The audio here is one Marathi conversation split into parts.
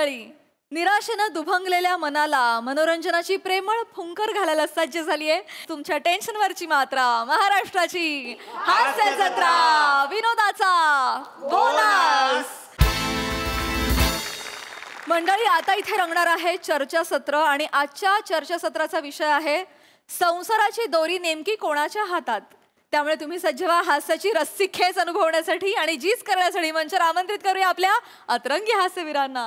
मंडळी, निराशेनं दुभंगलेल्या मनाला मनोरंजनाची प्रेमळ फुंकर घालायला सज्ज झालीये तुमच्या टेन्शनवरची मात्रा, महाराष्ट्राची हास्य जत्रा, विनोदाचा बोनस. मंडळी, आता इथे रंगणार आहे चर्चासत्र आणि आजच्या चर्चासत्राचा विषय आहे संसाराची दोरी नेमकी कोणाच्या हातात. त्यामुळे तुम्ही सज्ज व्हा हास्याची रस्सी खेच अनुभवण्यासाठी आणि जीच करण्यासाठी मंचावर आमंत्रित करूया आपल्या अतरंगी हास्यवीरांना.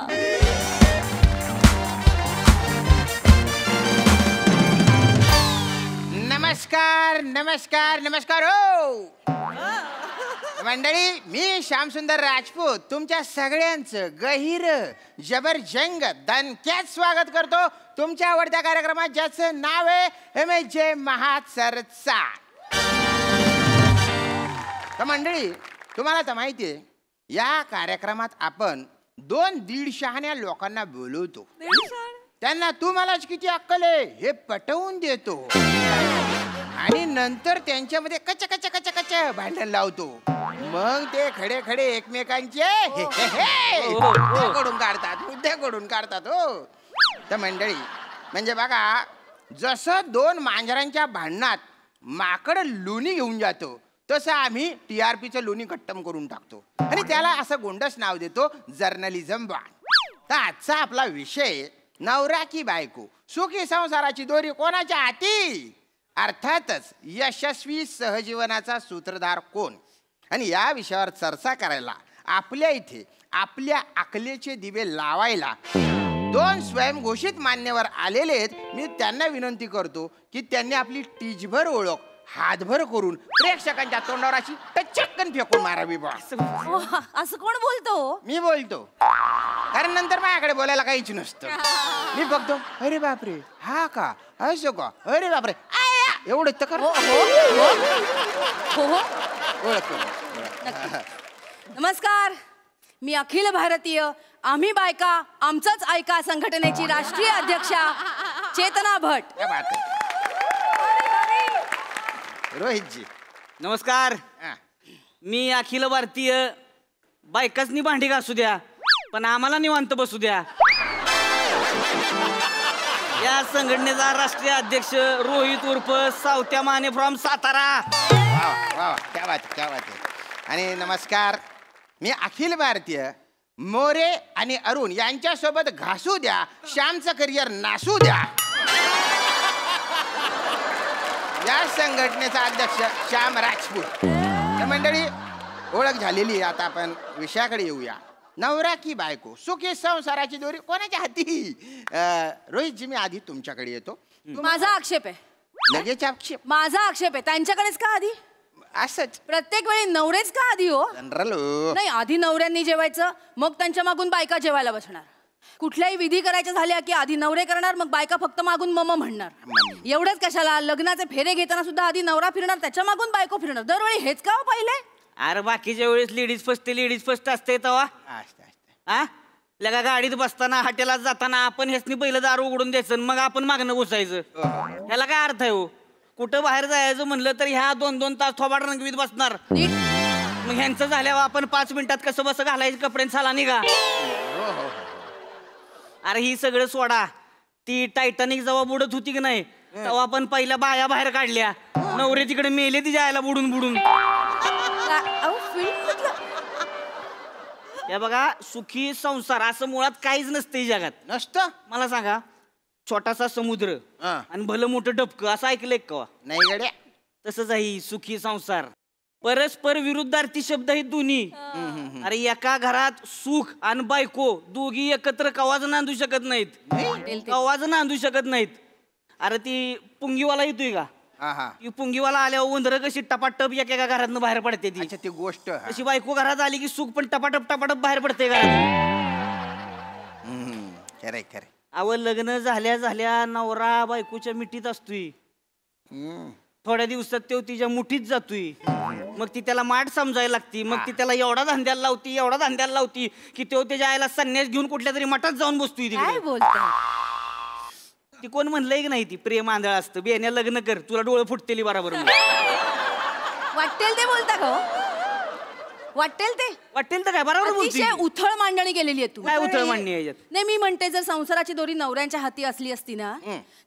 नमस्कार नमस्कार नमस्कार हो मंडळी, मी श्यामसुंदर राजपूत तुमच्या सगळ्यांचं गहिर जबरजंग दणक्यात स्वागत करतो तुमच्या आवडत्या कार्यक्रमात, ज्याचं नाव आहे MJ महाचर्चा. तर मंडळी, तुम्हाला तर माहिती आहे, या कार्यक्रमात आपण 2-1.5 शहाण्या लोकांना बोलवतो, त्यांना तू मलाच किती अक्कल आहे हे पटवून देतो आणि नंतर त्यांच्यामध्ये कच कच कच कच भांडण लावतो. मग ते खडे खडे एकमेकांचे मुद्दे कडून काढतात हो. तर मंडळी, म्हणजे बघा, जसं 2 मांजरांच्या भांडणात माकड लोणी घेऊन जातो, तसं आम्ही TRPचं लोणी खट्टम करून टाकतो आणि त्याला असं गोंडस नाव देतो जर्नलिझम बाण. तर आजचा आपला विषय नवरा की बायको, सुखी संसाराची दोरी कोणाच्या हाती. अर्थातच यशस्वी सहजीवनाचा सूत्रधार कोण. आणि या विषयावर चर्चा करायला आपल्या इथे आपल्या अकलेचे दिवे लावायला 2 स्वयंघोषित मान्यवर आलेले आहेत. मी त्यांना विनंती करतो की त्यांनी आपली टिचभर ओळख हातभर करून प्रेक्षकांच्या तोंडावर अशी टचक्कन फेकून मारावी. असं कोण बोलतो? मी बोलतो, कारण नंतर माझ्याकडे बोलायला काहीच नसतं. मी बघतो, अरे बापरे, हा का, असं का, अरे बापरे, एवढं तर कर. नमस्कार, मी अखिल भारतीय आम्ही बायका आमचंच ऐका संघटनेची राष्ट्रीय अध्यक्षा चेतना भट. रोहितजी नमस्कार. मी अखिल भारतीय बायकाचनी भांडी घासू द्या पण आम्हाला निवांत बसू द्या या संघटनेचा राष्ट्रीय अध्यक्ष रोहित उर्फ सावत्या माने फ्रॉम सातारा. वा, क्या बात क्या बात आहे. आणि नमस्कार, मी अखिल भारतीय मोरे आणि अरुण यांच्यासोबत घासू द्या श्यामचं करिअर नासू द्या या संघटनेचा अध्यक्ष श्याम राजपूत. मंडळी, ओळख झालेली. आता आपण विषयाकडे येऊया. नवरा की बायको, सुखी संसाराची दोरी कोणाच्या हाती. रोहितजी, मी आधी तुमच्याकडे येतो. माझा आक्षेप आहे. लगेच आक्षेप? माझा आक्षेप आहे. त्यांच्याकडेच का आधी? असंच प्रत्येक वेळी नवरेच का आधी हो? जनरल नाही, आधी नवऱ्यांनी जेवायचं, मग त्यांच्या मागून बायका जेवायला बसणार. कुठल्याही विधी करायच्या झाल्या की आधी नवरे करणार, मग बायका फक्त मागून मम म्हणणार. एवढंच कशाला, लग्नाचे फेरे घेताना सुद्धा आधी नवरा फिरणार, त्याच्या मागून बायको फिरणार. दरवेळी हेच का हो पाहिलंय? अरे बाकीच्या वेळेस लेडीज फर्स्ट असते तेव्हा. हा, लगा गाडीत बसताना हॉटेलात जाताना आपण ह्यासनी पहिलं दारू उघडून द्यायचं, मग आपण मागणं घुसायचं. ह्याला काय अर्थ आहे हो? कुठं बाहेर जायचं म्हणलं तर ह्या 2-2 तास थोबाड रंगवीत बसणार. मग ह्यांचं झाल्यावर आपण 5 मिनिटात कसं बस घालायचं कपडे साला निघा. अरे ही सगळं सोडा. ती टायटॅनिक जेव्हा बुडत होती की नाही, तेव्हा आपण पहिल्या बाया बाहेर काढल्या, नवरे तिकडे मेले ती जायला बुडून बुडून. या बघा, सुखी संसार असं मुळात काहीच नसतं जगात. नसतं? मला सांगा, छोटासा समुद्र आणि भलं मोठं डबकं असं ऐकलंय का? नाही गड्या. तसंच आहे सुखी संसार. परस्पर विरुद्धार्थी शब्द आहेत दोन्ही. अरे एका घरात सुख आणि बायको दोघी एकत्र कवाज नांदू शकत नाहीत. कवाज नांदू शकत नाहीत. अरे ती पुंगीवाला येतोय का? ती पुंगीवाला आल्यावर उंदर कशी टपाटप एका घरातनं बाहेर पडते ती. ती गोष्ट अशी बायको घरात आली की सुख पण टपाटप टपाटप बाहेर पडते घरात. खरे खरे. अव लग्न झाल्या झाल्या नवरा बायकोच्या मिठीत असतोय. थोड्या दिवसात तो तिच्या मुठीत जातोय. मग ती त्याला माठ समजायला लागती. मग ती त्याला एवढा धंद्याला लावती की तो त्याच्या आईला संन्यास घेऊन कुठल्या तरी मठात जाऊन बसतोय. ती कोण म्हणलंय की नाही, ती प्रेम आंधळ असतं. बेण्या लग्न कर, तुला डोळे फुटतेली बरोबर वाटतेल ते बोलता का? वाटेल ते वाटेल तर काय बरोबर बोलती अतिशय उथळ मांडणी केलेली आहे तू. काय उथळ मांडणी आहे याच्यात? नाही मी म्हणते जर संसाराची दोरी नवऱ्यांच्या हाती असली असती ना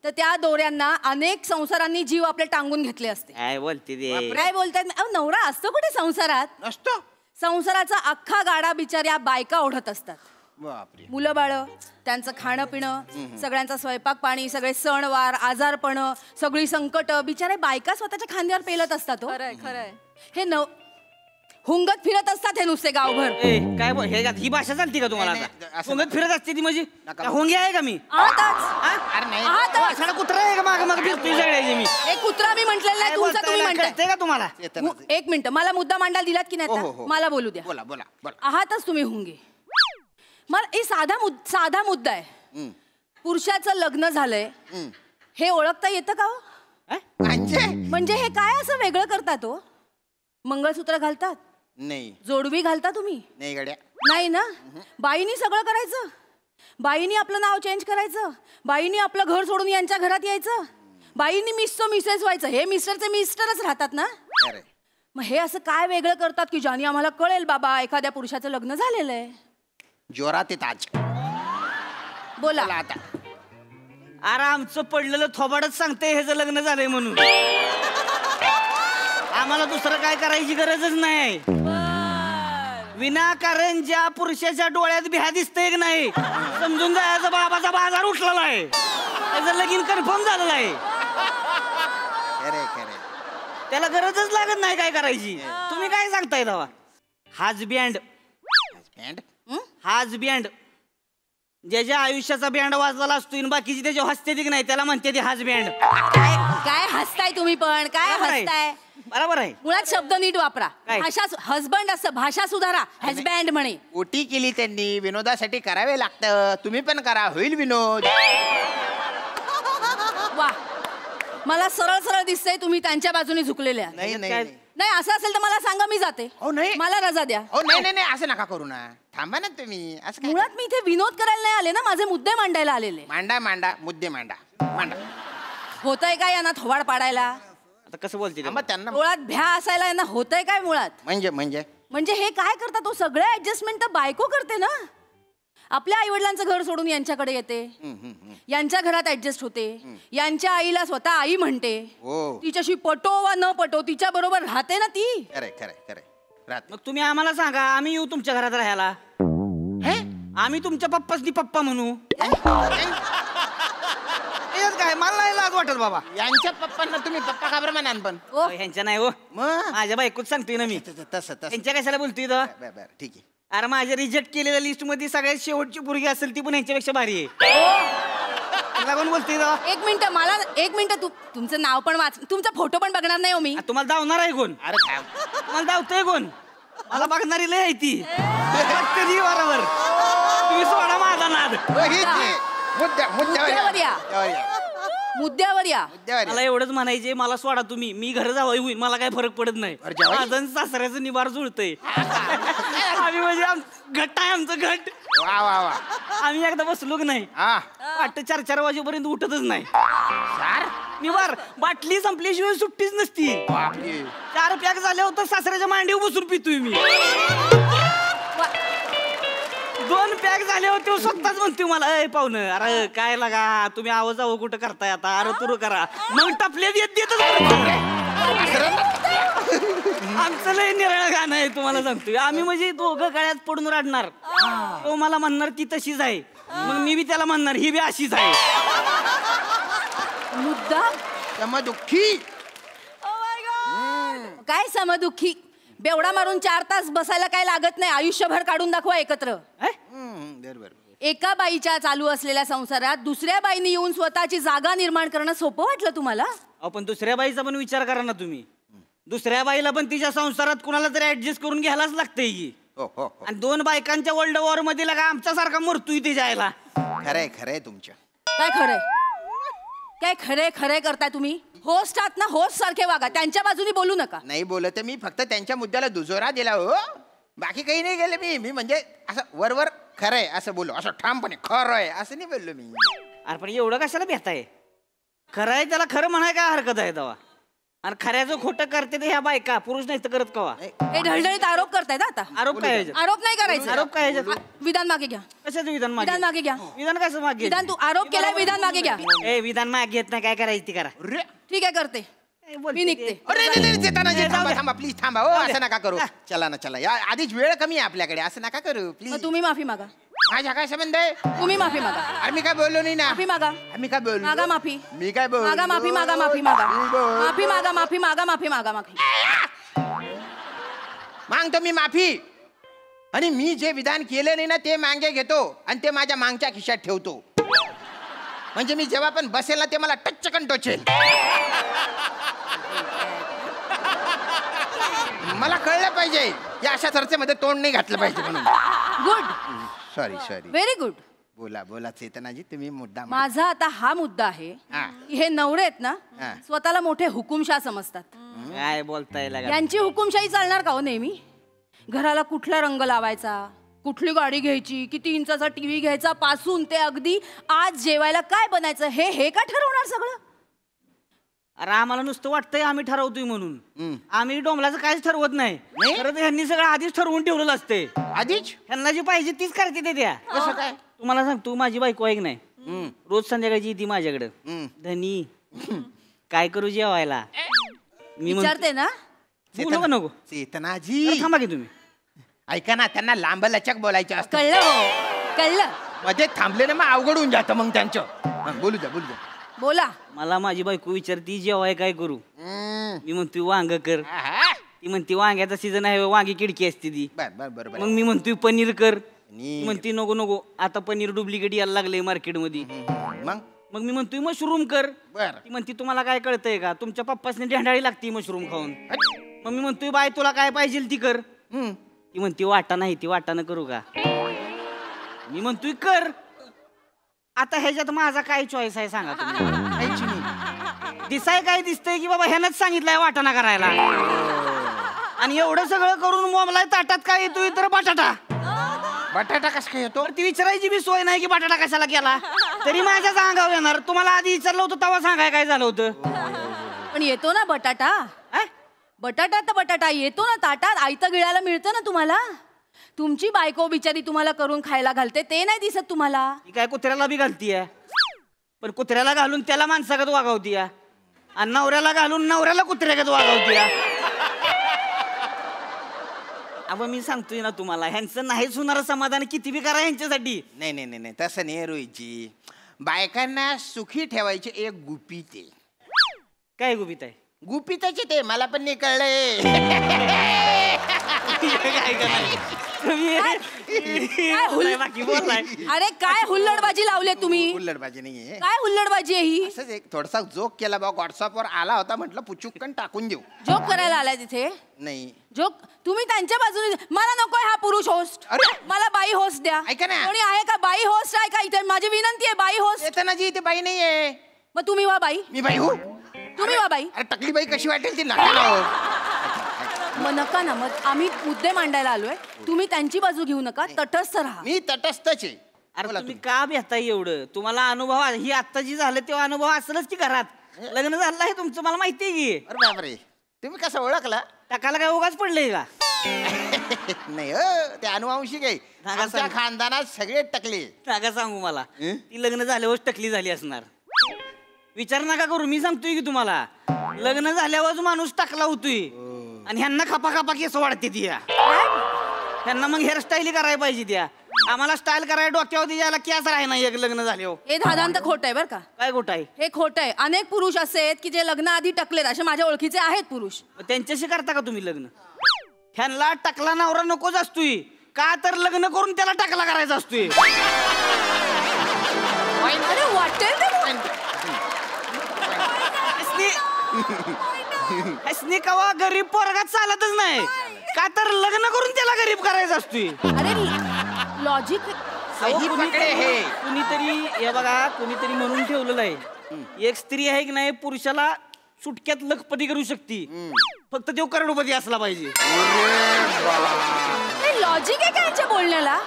तर त्या दोऱ्यांना अनेक संसारांनी जीव आपले टांगून घेतले असते. काय बोलते ते? काय बोलतायत अहो नवरा असतो कुठे संसारात? नसतो. संसाराचा अख्खा गाडा बिचाऱ्या बायका ओढत असतात. बापरे. मुलं बाळ त्यांचं खाणं पिणं सगळ्यांचा स्वयंपाक पाणी सगळे सणवार आजारपण सगळी संकट बिचारे बायका स्वतःच्या खांद्यावर पेलत असतात. खरंय खरंय. हे हुंगत फिरत असतात हे नुसते गावभर. काय ही भाषा चालती का तुम्हाला? नाही, आता असं हुंगत फिरत असते ती म्हणजे होंगी आहे का मी? आताच अरे नाही. आताच साडा कुत्रा आहे का माग माग फिरतोय सगळ्याची मी? एक कुत्रा मी म्हटलेला काय आहे तुमचा बोलताय? तुम्ही म्हणताय. कळतंय का तुम्हाला? येतं ना. एक मिनिट मला मुद्दा मांडायला दिलात की नाही हो, आता? हो, हो. मला बोलू द्या. बोला बोला बोला. आहातच तुम्ही हुंगे. मला हे साधा मुद्दा आहे. हम्म, पुरुषाचं लग्न झालंय हम्म. हे ओळखता येतं का हो? हा? म्हणजे हे काय असं वेगळं करतात हो? मंगळसूत्र घालतात नाही जोडवी घालता तुम्ही? नाही गड्या. नाही ना. बाईनी सगळं करायचं. बाईनी आपलं नाव चेंज करायचं. बाईनी आपलं घर सोडून यांच्या घरात यायचं. बाईनी मिसचं मिसेस व्हायचं. हे मिस्टरचे मिस्टरच राहतात ना. अरे मग हे असं काय वेगळं करतात की ज्याने आम्हाला कळेल बाबा एखाद्या पुरुषाचं लग्न झालेलं आहे? जोरात आहे ताज. बोला. बोला आता. अरे आमचं पडलेलं थोबाडच सांगते ह्याचं लग्न झालंय म्हणून. आम्हाला दुसरं काय करायची गरजच नाही. विनाकारण ज्या पुरुषाच्या डोळ्यात भ्या दिसतंय की नाही समजून जायचं बाबाचा बाजार उठलेला आहे. त्याचं लगीन कन्फर्म झालेलं आहे. खरे खरे. त्याला गरजच लागत नाही काय करायची. तुम्ही काय सांगताय दावा? हाच बँड पॅन्ट. हाच बँड ज्याच्या आयुष्याचा बँड वाजलेला असतो आणि बाकीची त्याच्या हसते की नाही त्याला म्हणते ती हाच बँड. काय हसताय तुम्ही पण? काय बरोबर आहे. हसताय? बरोबर आहे. मुळात शब्द नीट वापरा. काय? भाषा हसबंड असं भाषा सुधारा. हसबँड म्हणे. ओटी केली त्यांनी विनोदासाठी करावे लागतं. तुम्ही पण करा होईल विनोद. वा मला सरळ सरळ दिसतंय तुम्ही त्यांच्या बाजूने झुकलेले आहात. नाही नाही काय? नाही. नाही असं असेल तर मला सांगा मी जाते. हो नाही. मला रजा द्या. हो नाही नाही नाही असं नका करू ना. थांबा ना तुम्ही. असं काय मुळात मी इथे विनोद करायला नाही आले ना माझे मुद्दे मांडायला आलेले. मांडा मांडा मुद्दे मांडा मांडा. होतंय काय यांना थोबाड पाडायला? आता कसं बोलते ते? थांबा त्यांना. मुळात भ्या असायला यांना होतंय काय मुळात? म्हणजे म्हणजे म्हणजे हे काय करतात तो सगळे ऍडजस्टमेंट तर बायको करते ना. आपल्या आई वडिलांचं घर सोडून यांच्याकडे येते. यांच्या घरात ऍडजस्ट होते. यांच्या आईला स्वतः आई म्हणते. हो तिच्याशी पटो वा न पटो तिच्या बरोबर राहते ना ती. खरे खरे खरे. राहत मग तुम्ही आम्हाला सांगा आम्ही येऊ तुमच्या घरात राहायला. आम्ही तुमच्या पप्पासनी पप्पा म्हणू. यात काय मला नाही लाज वाटत बाबा. यांच्या पप्पांना तुम्ही पप्पा का बरं म्हणान पण? ओ ह्यांच्या नाही हो. मग माझ्या बायकोच सांगतोय ना मी. तसं तसं. ह्यांच्या कशाला बोलतोय इथं? बरं बरं ठीक आहे. अरे माझ्या रिजेक्ट केलेल्या लिस्ट मध्ये सगळ्यात शेवटची पोरगी असेल ती पण ह्यांच्यापेक्षा भारी आहे. कोण बोलतोय इथं? एक मिनिट तुमचं नाव पण वाच तुमचा फोटो पण बघणार नाही हो मी. तुम्हाला धावणार आहे कोण? अरे थांब. तुम्हाला धावतोय कोण? मला बघणारी लय आहे ती. बघते ती बरोबर. तुम्ही सोडा माझा नाद. हो, हीच आहे. मुद्द्यावर या. मुद्द्यावर या. मला एवढंच म्हणायचे मला सोडा तुम्ही मी घर जावं होईल मला काय फरक पडत नाही. बरं, जावई? माझं आणि सासऱ्याचं निवार जुळतंय. आम्ही म्हणजे घट्ट आहे आमचं घट. वा वा वा. आम्ही एकदा बसलो की नाही हा वाटतं 4-4 वाजेपर्यंत उठतच नाही. सार. निवार बाटली संपल्याशिवाय सुट्टीच नसती. बापरे. 4 पॅक झाले होतं सासऱ्याच्या मांडीवर बसून पितोय मी. 2 पॅक झाले होते स्वतःच म्हणते मला अय पाहुणं अरे काय लागा तुम्ही आवाज आव कुठं करताय आता अरे तुरु करा मग टपले देतच. आमचं लय निराळ गाणं आहे तुम्हाला सांगतोय. आम्ही म्हणजे दोघं गळ्यात पडून रडणार. तो मला म्हणणार ती तशीच आहे मग मी बी त्याला म्हणणार ही बी अशीच आहे. मुद्दा समदुःखी. काय समदुःखी बेवडा मारून 4 तास बसायला काय लागत नाही. आयुष्यभर काढून दाखवा एकत्र. बरोबर. एका बाईच्या चालू असलेल्या संसारात दुसऱ्या बाईने येऊन स्वतःची जागा निर्माण करणं सोपं वाटलं तुम्हाला? पण दुसऱ्या बाईचा पण विचार करा ना तुम्ही. दुसऱ्या बाईला पण तिच्या संसारात कुणाला तरी ऍडजस्ट करून घ्यायलाच लागतंय की. हो हो हो. आणि 2 बायकांच्या वर्ल्ड वॉर मध्ये लागा आमच्यासारखा मरतोय ते जायला. खरंय खरंय तुमच्या. काय खरंय काय खरे खरे करताय तुम्ही? होस्ट आहात ना होस्ट सारखे वागा. त्यांच्या बाजूने बोलू नका. नाही बोलत मी फक्त त्यांच्या मुद्द्याला दुजोरा दिला हो. बाकी काही नाही गेले मी म्हणजे असं वरवर खरंय असं बोललो असं ठामपणे खरं आहे असं नाही बोललो मी. अरे पण एवढं कशाला भेटाय? खरं आहे त्याला खरं म्हणाय काय हरकत आहे तेव्हा? आणि खऱ्याचं खोटं करते ते ह्या बायका, पुरुष नाही तर करत कवा. हे ढळढळीत आरोप करतायत आता. आरोप काय ह्याच्यात? आरोप नाही करायचा. आरोप काय ह्याच्यात? विधान मागे घ्या. कशाचं विधान मागे? विधान मागे घ्या. विधान कसं मागे? विधान तू आरोप केलाय, विधान मागे घ्या. ए विधान मागे घेत नाही, काय करायचं ती करा. अरे ठीक आहे करते, मी निघते. अरे नाही, नाही, चेतनाजी, थांबा थांबा प्लीज थांबा. हो असं नका करू. चला ना चला, या आधीच वेळ कमी आहे आपल्याकडे, असं नका करू मग प्लीज. तुम्ही माफी मागा. माझ्या काय संबंध आहे? तुम्ही माफी मागा. अरे मी काय बोललो नाही ना. माफी मागा. मी काय बोललो? मागा माफी. मी काय बोललो? मागा माफी मागा. माफी मागा. माफी मागा. माफी मागा. माफी मागा. माफी मागतो मी माफी. आणि मी जे विधान केलं नाही ना ते मागे घेतो आणि ते माझ्या मागच्या खिशात ठेवतो. म्हणजे मी जेव्हा पण बसेल ना ते मला टचकन टोचेल. मला कळलं पाहिजे या अशा चर्चेमध्ये तोंड नाही घातलं पाहिजे म्हणून. गुड. Sorry very good. बोला बोला चेतनाजी, तुम्ही मुद्दा माझा आता हा मुद्दा आहे हा. की हे नवरे आहेत ना, हा. स्वतःला मोठे हुकुमशाह समजतात. काय बोलताय लागा? यांची हुकुमशाही चालणार का हो नेहमी? घराला कुठला रंग लावायचा, कुठली गाडी घ्यायची, किती इंचाचा टीव्ही घ्यायचा पासून ते अगदी आज जेवायला काय बनायचं हे का ठरवणार सगळं? अरे आम्हाला नुसतं वाटतंय आम्ही ठरवतोय म्हणून. आम्ही डोंबलाचं काहीच ठरवत नाही. खरं तर ह्यांनी सगळं आधीच ठरवून ठेवलेलं असते. आधीच ह्यांना जे पाहिजे तीच करते ते द्या. कसं काय? तुम्हाला सांगतो, माझी बायको आहे की नाही, रोज संध्याकाळची येते माझ्याकडं. धनी काय करू जेवायला? मी विचारते ना. बोलू का नको? चेतनाजी अरे थांबा की तुम्ही. ऐका ना, त्यांना लांब लचक बोलायचं असतं. कळलं हो? कळलं. मध्ये थांबले ना मग अवघड होऊन जातं मग त्यांचं. बोलू द्या बोलू द्या. बोला. मला माझी बायको विचारती जेवाय काय करू. मी म्हणतोय वांग कर. आहा. ती म्हणते वांग्याचा सीझन आहे, वांगी किडकी असते ती. बर बर बरोबर. मग मी म्हणतोय पनीर कर. पनीर. म्हणते नको नको, आता पनीर डुप्लिकेट यायला लागले मार्केटमध्ये. मग मग मी म्हणतोय मशरूम कर. बर ती म्हणते तुम्हाला काय कळतंय का, तुमच्या पप्पासने ढेंडाळी लागती मशरूम खाऊन. मग मी म्हणतोय बाय तुला काय पाहिजे ती कर. ती म्हणते वाटा नाही, ती वाटानं करू का. मी म्हणतोय कर. आता ह्याच्यात माझा काय चॉईस आहे सांगा तुम्ही. दिसाय काय दिसतंय की बाबा ह्यानंच सांगितलंय वाटाणा करायला, आणि एवढं सगळं करून मोमलाय ताटात काय येतोय तर बटाटा. बटाटा कस काय येतो? ती विचारायची बी सोय नाही की बटाटा कशाला केला, तरी माझ्याच अंगावर येणार. तुम्हाला आधी विचारलं होतं तेव्हा सांगाय काय झालं होतं. पण येतो ना बटाटा. बटाटा तर बटाटा येतो ना ताटात, आयतं गिळायला मिळतं ना तुम्हाला. तुमची बायको बिचारी तुम्हाला करून खायला घालते ते नाही दिसत तुम्हाला. ती काय कुत्र्याला बी घालतीय, पण कुत्र्याला घालून त्याला माणसागत वागवतीय, आणि नवऱ्याला घालून नवऱ्याला कुत्र्यागत वागवतीय. अबा मी सांगतोय ना तुम्हाला, ह्यांचं नाहीच होणार समाधान किती बी करा ह्यांच्यासाठी. नाही नाही नाही तसं नाही रोहितजी. बायकांना सुखी ठेवायचे एक गुपित आहे. काय गुपित आहे? गुपिताचे ते मला पण नाही कळलंय. बाकी बोललाय. अरे काय हुल्लडबाजी लावले तुम्ही. हुल्लडबाजी नाहीये, काय हुल्लडबाजी आहे ही. असंच एक थोडासा जोक केला बा, व्हॉट्सअपवर आला होता, म्हटलं पुचुकन टाकून देऊ. जोक करायला आलाय तिथे. नाही जोक तुम्ही त्यांच्या बाजूने. मला नकोय हा पुरुष होस्ट, अरे. मला बाई होस्ट द्या. ऐका ना. कोणी आहे का बाई होस्ट आहे का इथे? माझी विनंती आहे बाई होस्ट. चेतनाजी इथे बाई नाहीये. मग तुम्ही वा बाई. मी बाई हो. तुम्ही वा बाई. अरे टकली बाई कशी वाटेल ती नका ना हो. मग नका ना, मग आम्ही मुद्दे मांडायला आलोय. तुम्ही त्यांची बाजू घेऊ नका, तटस्थ राहा. मी तटस्थच आहे. अरे बोला तुम्ही तुम्ही. का भेटताय एवढं? तुम्हाला अनुभव ही आता जी झालं तेव्हा अनुभव असेलच की घरात. लग्न झालं आहे तुमचं, मला माहिती आहे की. अरे बापरे, तुम्ही कसं ओळखला? टाकायला काय उगाच पडलंय का? नाही हो, ते अनुवांशिक आहे. सांगा, आमच्या सांगा. खानदानात सगळे टकले. नका सांगू मला. हं? ती लग्न झाल्यावर टकली झाली असणार. विचार नका करू, मी सांगतोय की तुम्हाला, लग्न झाल्यावर माणूस टाकला होतोय, आणि ह्यांना खापा खापा केस वाढते ती. ह्यांना मग हेअरस्टाईल करायला पाहिजे त्या. आम्हाला स्टाईल करायला डोक्यावर यायला केस राही नाही एक लग्न झाल्यावर. हे दादांत खोट आहे बरं का. काय गोट आहे? हे खोट आहे. अनेक पुरुष असे आहेत की जे लग्न आधी टकलेत, असे माझ्या ओळखीचे आहेत पुरुष. मग त्यांच्याशी करता का तुम्ही लग्न? ह्यांना टाकला नवरा नकोच असतोय का, तर लग्न करून त्याला टाकला करायचा असतोय. अरे वाटेल ते बोल. हसनी कवा गरीब पोरगा चालतच नाही का, तर लग्न करून त्याला गरीब करायचं असतोय. अरे लॉजिक. सही पकडे हे. कुणीतरी हे बघा, कुणीतरी म्हणून ठेवलेलं आहे, एक स्त्री आहे की नाही पुरुषाला सुटक्यात लखपती करू शकते, फक्त तो करोडपती असला पाहिजे. लॉजिक आहे का यांच्या बोलण्याला?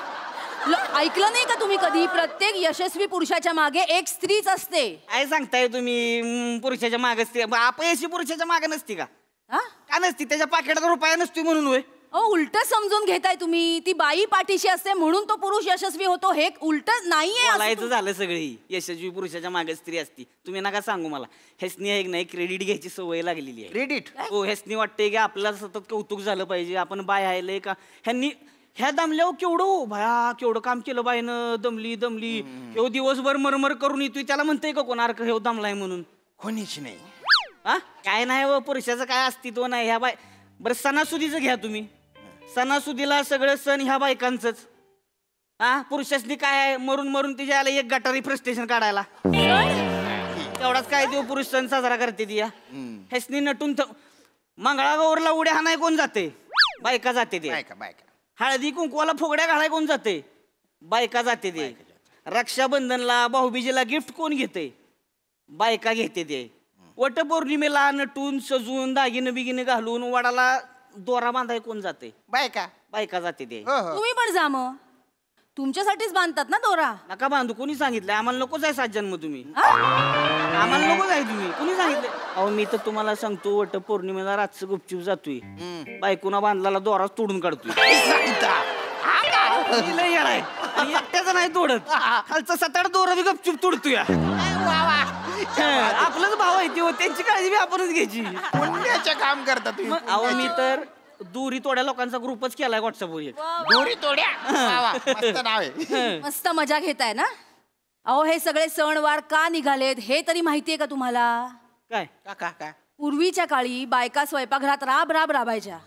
ऐकलं नाही का तुम्ही कधी? प्रत्येक यशस्वी पुरुषाच्या मागे एक स्त्रीच असते. काय सांगताय तुम्ही? पुरुषाच्या मागे असते? अपयशी पुरुषाच्या मागे नसती का? हा? का नसती? त्याच्या पाकिटात रुपया नसती म्हणून होय? उलट समजून घेताय तुम्ही. ती बाई पाठीशी असते म्हणून तो पुरुष यशस्वी होतो, हे उलट नाहीये. बोलायचं झालं सगळी यशस्वी पुरुषाच्या मागे स्त्री असती. तुम्ही नका सांगू मला. ह्यासनी एक नाही क्रेडिट घ्यायची सवय लागलेली आहे. क्रेडिट? हो, ह्यासनी वाटते की आपल्याला सतत कौतुक झालं पाहिजे, आपण बाय आहे का. ह्या दमल्यावर केवढं भया केवढं काम केलं बायनं, दमली केवढं दिवसभर मरमर करून येतोय. त्याला म्हणतंय का कोण अर्क हे दमलाय म्हणून? कोणीच नाही. हा काय नाही व पुरुषाचं काय अस्तित्व नाही. ह्या बाय बरं सणासुदीचं घ्या तुम्ही. सणासुदीला सगळं सण ह्या बायकांचंच. हा पुरुषासनी काय आहे? मरून तिच्या आला एक गटारी फ्रस्ट्रेशन काढायला. तेवढाच काय देऊ पुरुष सण साजरा करते ती. ह्यासनी नटून मंगळागौरला उड्या हाणाय कोण जाते? बायका जाते ते. बायका. हळदी कुंकवाला फुगड्या घालाय कोण जाते? बायका जाते ते. रक्षाबंधनला भाऊबीजेला गिफ्ट कोण घेते? बायका घेते ते. वटपौर्णिमेला नटून सजून दागिने बिगिने घालून वडाला दोरा बांधाय कोण जाते? बायका जाते ते. तुम्ही पण जा मग. तुमच्यासाठीच बांधतात ना दोरा. नका बांधू. कोणी सांगितलं? आम्हाला नकोच आहे 7 जन्म तुम्ही. आम्हाला नकोच आहे तुम्ही. कोणी सांगितलं? अहो मी तर तुम्हाला सांगतो वटपौर्णिमेला रातचं गुपचूप जातोय. बायकोना बांधलेला दोराच तोडून काढतोय. एकट्याच नाही तोडत. खालचं 7-8 दोरा बी गपचूप तोडतोय. आपलंच भाव आहे ती. त्यांची काळजी बी आपणच घ्यायची. पुण्याचे काम करता तुम्ही. अहो मी तर दोरी तोड्या लोकांचा ग्रुपच केलाय व्हॉट्सअपवर. दोरी तोड्या? मस्त नाव आहे. मस्त मजा घेताय ना. अहो हे सगळे सणवार का निघालेत हे तरी माहितीये का तुम्हाला? काय काय? पूर्वीच्या काळी बायका स्वयंपाकघरात राबायच्या.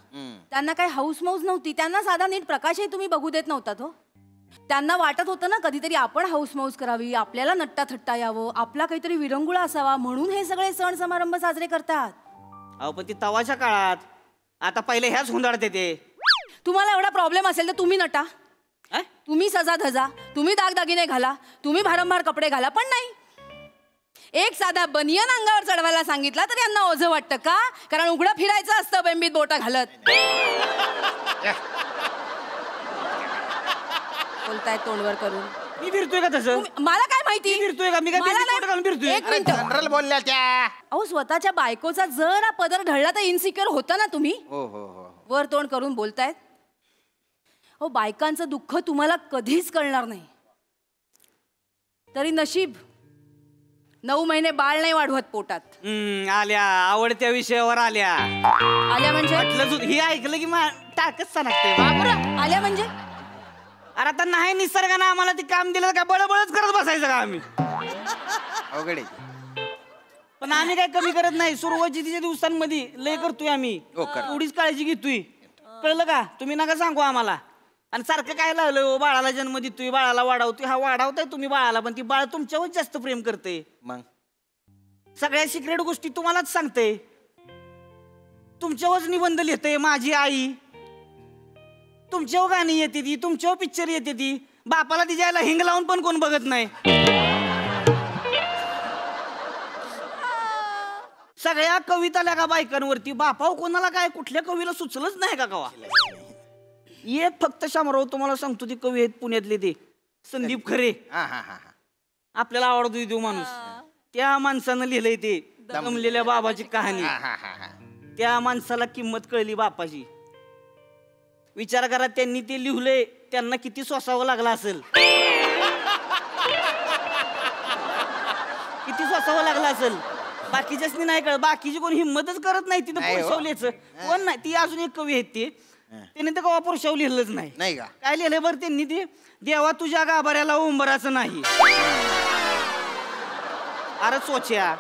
त्यांना काही हाऊस मौज नव्हती. त्यांना साधा नीट प्रकाशही तुम्ही बघू देत नव्हता तो. त्यांना वाटत होतं ना कधीतरी आपण हाऊस मौज करावी, आपल्याला नट्टा थट्टा यावं, आपला काहीतरी विरंगुळा असावा, म्हणून हे सगळे सण समारंभ साजरे करतात. अहो पण ती तवाच्या काळात. आता पहिले ह्याच हुंदाडते ते. तुम्हाला एवढा प्रॉब्लेम असेल तर तुम्ही नटा, तुम्ही सजा धजा, तुम्ही दागदागिने घाला, तुम्ही भारंभार कपडे घाला. पण नाही, एक साधा बनियन अंगावर चढवायला सांगितला तर यांना ओझं वाटतं का? कारण उघडं फिरायचं असतं बेंबीत बोटा घालत. बोलताय तोंडवर करून. मी फिरतोय का तसं? मला काय माहिती फिरतोय का? मी काय फिरतोय? एक मिनिट. जनरल बोलल्या त्या. अहो स्वतःच्या बायकोचा जरा पदर ढळला तर इन्सिक्युअर होता ना तुम्ही. वर तोंड करून बोलतायत. हो बायकांचं दुःख तुम्हाला कधीच कळणार नाही. तरी नशीब 9 महिने बाळ नाही वाढवत पोटात. आल्या आवडत्या विषयावर आल्या. आल्या म्हणजे? हे ऐकलं की टाकच सांगते. आल्या म्हणजे? अरे आता नाही निसर्गानं आम्हाला ते काम दिलं का बळबळच करत बसायचं का आम्ही? अवघड. पण आम्ही काय कमी करत नाही. सुरुवातीच्या दिवसांमध्ये लय करतोय आम्ही. एवढीच काळजी घेतोय. कळलं का? तुम्ही नका सांगू आम्हाला. आणि सारखं काय लागलं? बाळाला जन्म देतोय, बाळाला वाढवतोय. हा वाढवताय तुम्ही बाळाला, पण ती बाळ तुमच्यावर जास्त प्रेम करते. मग सगळ्या सिक्रेट गोष्टी तुम्हालाच सांगते. तुमच्यावरच निबंध लिहिते माझी आई. तुमच्यावर गाणी येते ती, तुमच्यावर पिक्चर येते ती. बापाला तिच्या आईला हिंग लावून पण कोण बघत नाही. सगळ्या कविता लगा बायकांवरती. बापाव कोणाला काय कुठल्या कवीला सुचलंच नाही का कवा? एक फक्त शामराव तुम्हाला सांगतो, ती कवी आहेत पुण्यातले ते संदीप खरे. आपल्याला आवडतो देऊ माणूस. त्या माणसानं लिहिलंय ते दमलेल्या बाबाची कहाणी. त्या माणसाला किंमत कळली बापाची. विचार करा, त्यांनी ते लिहलंय, त्यांना किती सोसावं लागलं असेल. किती सोसावं लागलं असेल. बाकीच्याच नाही कळत. बाकीची कोण हिंमतच करत नाही तिथं पुरुषावलीच कोण नाही. ती अजून एक कवी आहेत ते, त्याने तर कवा पुरुषाव लिहिलंच नाही. काय लिहिलंय बरं त्यांनी? ते देवा तुझ्या गाभाऱ्याला उंबराचं नाही. अरे सोच्या,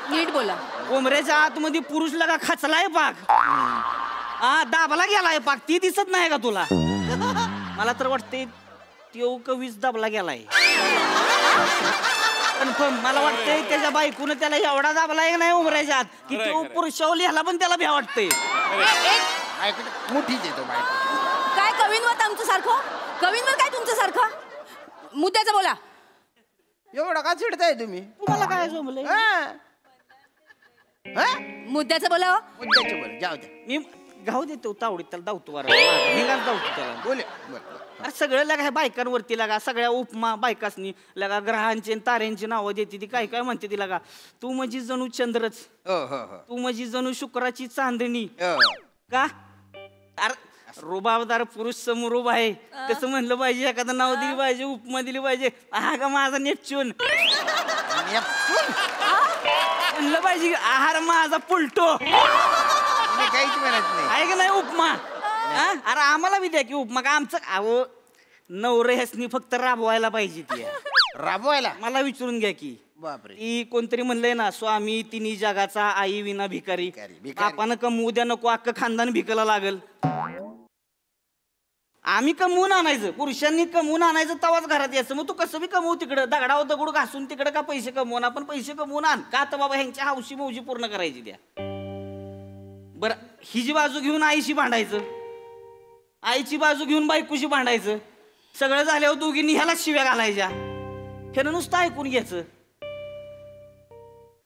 नीट बोला. उंबऱ्याच्या आतमध्ये पुरुष लगा खचलाय पाक. दाबला गेलाय पाक. ती दिसत नाही का तुला? मला तर वाटते तो कवीच दाबला गेलाय. कन्फर्म मला वाटतंय त्याच्या बायकोनं त्याला एवढा दाबलाय का नाही उंबऱ्याच्या आत की तो पुरुषाव लिहायला पण त्याला भ्या वाटतंय. मोठीच येतो बायको. काय कवींवर आमचं सारखं? कवींवर काय तुमचं सारखं? मुद्द्याचं बोला. एवढा का चिडताय तुम्ही? तुम्हाला काय जमलंय? मुद्द्याचं बोला. मुद्द्याचे बोल. जाऊ द्या. मी घाऊ देतो तावडीत त्याला धावतो हिंगाच धावतो त्याला. बोले अरे सगळं लगा ह्या बायकांवरती लागा सगळ्या उपमा बायकासनी लगा ग्रहांची आणि ताऱ्यांची नावं देते ती काय काय म्हणते ती लागा. तू माझी जणू चंद्रच, तू माझी जणू शुक्राची चांदणी. का अरे रुबाबदार पुरुष समोर उभा आहे कसं म्हणलं पाहिजे, एखादं नाव दिली पाहिजे, उपमा दिली पाहिजे. हा का माझा नेपच्यून म्हणलं पाहिजे, आहार माझा पुलटो. काहीच म्हणत नाही आहे का नाही उपमा. अरे आम्हाला बी द्या की उपमा. का आमचं अहो नवरे ह्यासनी फक्त राबवायला पाहिजे ती. राबवायला मला विचारून घ्या की बापरे ती कोणतरी म्हणलंय ना, स्वामी तिन्ही जगाचा आई विना भिकारी. आपण कमवू द्या नको अख्खं खानदान भिकायला लागल. आम्ही कमवून आणायचं, पुरुषांनी कमवून आणायचं तवाच घरात यायचं. मग तू कसं बी कमवू तिकडं दगडावर दगड घासून तिकडं का पैसे कमवून. आपण पैसे कमवून आण का तर बाबा ह्यांच्या हौशी मौजी पूर्ण करायची द्या. बरं ही जी बाजू घेऊन आईशी भांडायचं, आईची बाजू घेऊन बायकोशी भांडायचं. सगळं झाल्यावर दोघींनी ह्यालाच शिव्या घालायच्या. ह्यानं नुसतं ऐकून घ्यायचं.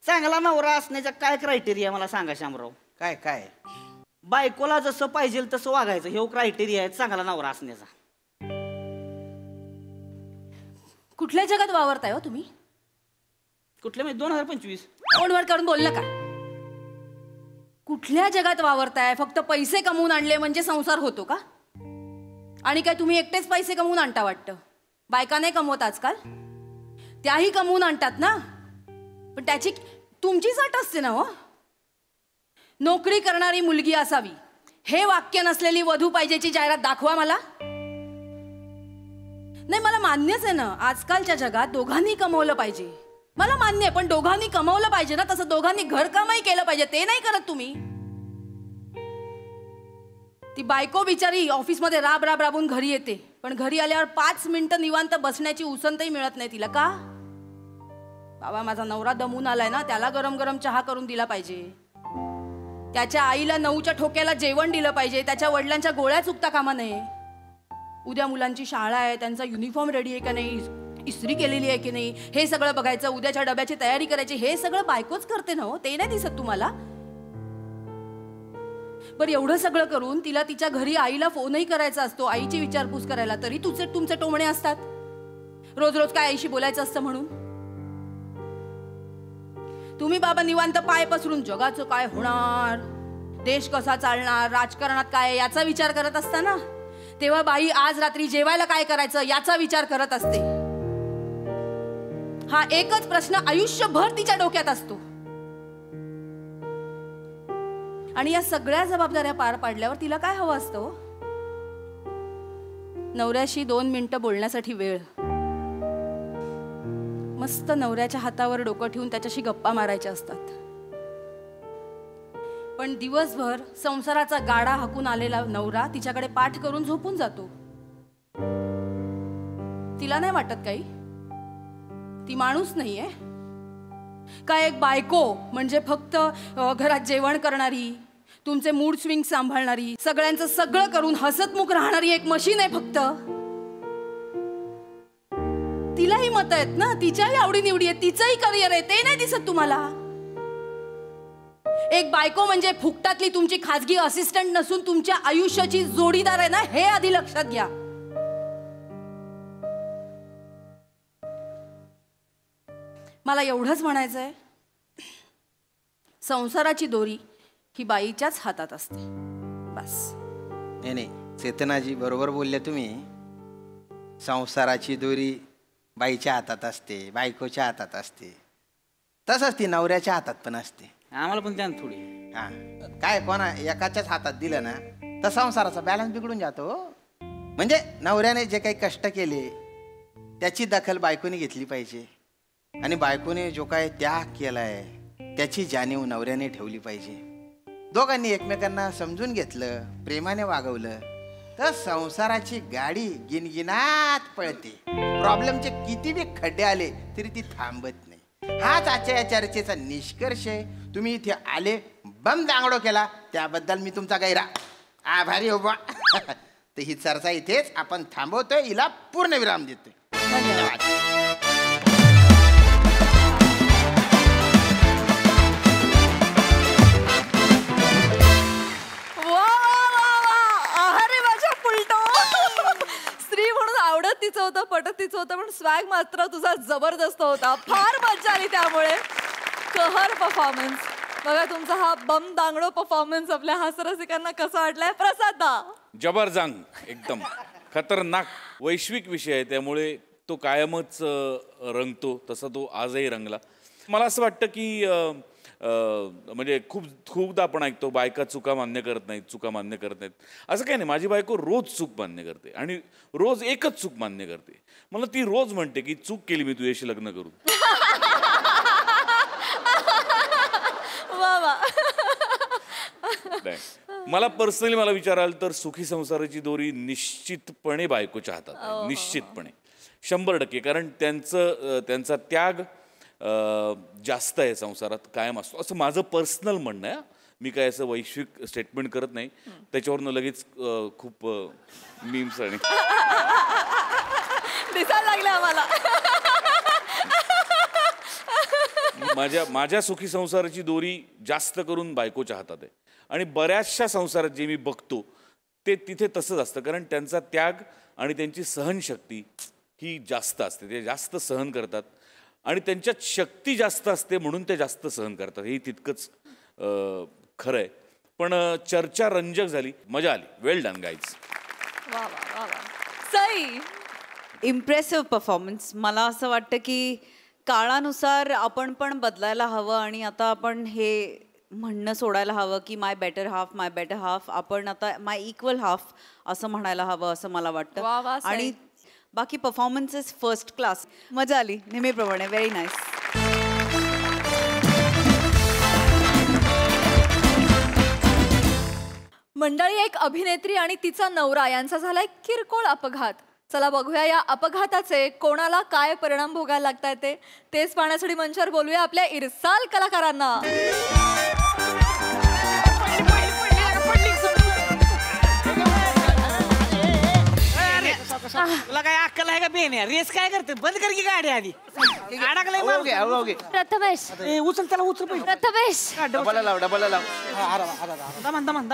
चांगला नवरा असण्याचा काय क्रायटेरिया मला सांगा शामराव. काय काय बायकोला जसं पाहिजे तसं वागायचं हे क्रायटेरिया आहे चांगला नवरा असण्याचा. कुठल्या जगात वावरताय हो तुम्ही? कुठल्या म्हणजे 2025 तोंडवर करून बोललं का? कुठल्या जगात वावरताय? फक्त पैसे कमवून आणले म्हणजे संसार होतो का? आणि काय तुम्ही एकटेच पैसे कमवून आणता वाटतं? बायका नाही कमवत आजकाल, त्याही कमवून आणतात ना. पण त्याची तुमचीच अट असते ना हो. नोकरी करणारी मुलगी असावी हे वाक्य नसलेली वधू पाहिजेची जाहिरात दाखवा मला. नाही मला मान्यच आहे ना, आजकालच्या जगात दोघांनी कमवलं पाहिजे. मला मान्य आहे, पण दोघांनी कमवलं पाहिजे ना, तसं दोघांनी घरकामही केलं पाहिजे. ते नाही करत तुम्ही. ती बायको बिचारी ऑफिसमध्ये राब राब राबून घरी येते, पण घरी आल्यावर 5 मिनिटं निवांत बसण्याची उसंतही मिळत नाही तिला. का बाबा माझा नवरा दमून आलाय ना, त्याला गरम गरम चहा करून दिला पाहिजे, त्याच्या आईला 9च्या ठोक्याला जेवण दिलं पाहिजे, त्याच्या वडिलांच्या गोळ्या चुकता कामा नये. उद्या मुलांची शाळा आहे, त्यांचा युनिफॉर्म रेडी आहे का नाही, इस्त्री केलेली आहे की नाही, हे सगळं बघायचं. उद्याच्या डब्याची तयारी करायची. हे सगळं बायकोच करते ना हो, ते नाही दिसत तुम्हाला? बरं एवढं सगळं करून तिला तिच्या घरी आईला फोनही करायचा असतो, आईची विचारपूस करायला, तरी तुमचे टोमणे असतात. रोज रोज काय आईशी बोलायचं असतं म्हणून. तुम्ही बाबा निवांत पाय पसरून जगाचं काय होणार, देश कसा चालणार, राजकारणात काय याचा विचार करत असता ना, तेव्हा बाई आज रात्री जेवायला काय करायचं याचा विचार करत असते. हा एकच प्रश्न आयुष्यभर तिच्या डोक्यात असतो. आणि या सगळ्या जबाबदाऱ्या पार पाडल्यावर तिला काय हवं असतं? नवऱ्याशी 2 मिनिटं बोलण्यासाठी वेळ, मस्त नवऱ्याच्या हातावर डोकं ठेवून त्याच्याशी गप्पा मारायच्या असतात. पण दिवसभर संसाराचा गाडा हाकून आलेला नवरा तिच्याकडे पाठ करून झोपून जातो. तिला नाही वाटत काही? ती माणूस नाहीये काय? एक बायको म्हणजे फक्त घरात जेवण करणारी, तुमचे मूड स्विंग सांभाळणारी, सगळ्यांचं सगळं करून हसतमुख राहणारी एक मशीन आहे फक्त. तिलाही मत आहेत ना, तिच्याही आवडीनिवडी आहे, तिचंही करिअर आहे, ते नाही दिसत तुम्हाला? एक बायको म्हणजे फुकटातली तुमची खाजगी असिस्टंट नसून तुमच्या आयुष्याची जोडीदार आहे ना, हे आधी लक्षात घ्या. मला एवढंच म्हणायचंय, संसाराची दोरी ही बाईच्याच हातात असते बस. नाही चेतनाजी बरोबर बोलले तुम्ही. संसाराची दोरी बाईच्या हातात असते, बायकोच्या हातात असते, तसंच ती नवऱ्याच्या हातात पण असते. आम्हाला पण त्या थोडी हा काय कोणा एकाच्याच हातात दिलं ना तर संसाराचा बॅलन्स बिघडून जातो. म्हणजे नवऱ्याने जे काही कष्ट केले त्याची दखल बायकोने घेतली पाहिजे, आणि बायकोने जो काय त्याग केलाय त्याची जाणीव नवऱ्याने ठेवली पाहिजे. दोघांनी एकमेकांना समजून घेतलं, प्रेमाने वागवलं तर संसाराची गाडी गिनगिनात पळते. प्रॉब्लेमचे किती बी खड्डे आले तरी ती थांबत नाही. हाच आजच्या या चर्चेचा निष्कर्ष आहे. तुम्ही इथे आले, बम दांगडो केला, त्याबद्दल मी तुमचा गैरा आभारी हो बा. तर ही चर्चा इथेच आपण थांबवतोय, हिला पूर्ण विराम देतोय. धन्यवाद. वा पटतीचं होतं पण स्वॅग मात्र तुझा जबरदस्त होता. फार मजा आली त्यामुळे. कहर परफॉर्मन्स. बघा तुमचा हा बम दांगडो परफॉर्मन्स आपल्या हास्यरसिकांना कसा वाटलाय? प्रसाद दा. जबरदंग, एकदम खतरनाक वैश्विक विषय आहे, त्यामुळे तो कायमच रंगतो, तसा तो आजही रंगला. मला असं वाटतं की म्हणजे खूपदा आपण ऐकतो बायका चुका मान्य करत नाहीत. असं काही नाही, माझी बायको रोज चूक मान्य करते आणि रोज एकच चूक मान्य करते. मला ती रोज म्हणते की चूक केली मी तुझ्याशी लग्न करून. मला पर्सनली विचाराल तर सुखी संसाराची दोरी निश्चितपणे बायकोच्या हातात आहे. निश्चितपणे 100%. कारण त्यांचा त्याग जास्त आहे संसारात, कायम असतो, असं माझं पर्सनल म्हणणं आहे. मी काय असं वैश्विक स्टेटमेंट करत नाही. त्याच्यावरनं लगेच खूप मीम्स आणि दिसायला लागले आम्हाला. माझ्या सुखी संसाराची दोरी जास्त करून बायकोच्या हातात आहे. आणि बऱ्याचशा संसारात जे मी बघतो ते तिथे तसंच असतं. कारण त्यांचा त्याग आणि त्यांची सहनशक्ती ही जास्त असते. ते जास्त सहन करतात आणि त्यांच्यात शक्ती जास्त असते म्हणून ते जास्त सहन करतात. हे तितकंच खरं आहे. पण चर्चा रंजक झाली, मजा आली. Well done guys. Sai. Impressive performance. मला असं वाटतं की काळानुसार आपण पण बदलायला हवं आणि आता आपण हे म्हणणं सोडायला हवं की माय बेटर हाफ. आपण आता माय इक्वल हाफ असं म्हणायला हवं असं मला वाटतं. आणि बाकी परफॉर्मन्सेस फर्स्ट क्लास. मजा आली नेहमीप्रमाणे. Very nice. मंडळी, एक अभिनेत्री आणि तिचा नवरा यांचा झालाय किरकोळ अपघात. चला बघूया या अपघाताचे कोणाला काय परिणाम भोगायला लागतायत तेच पाहण्यासाठी मंचावर बोलूया आपल्या इरसाल कलाकारांना. तुला काय अक्कल आहे का? बेन रेस काय करते? बंद कर की गाडी आधी. अडकलंय प्रथमेश. उचल त्याला, उचल पहिले. प्रथमेश डबल लाव. दमन.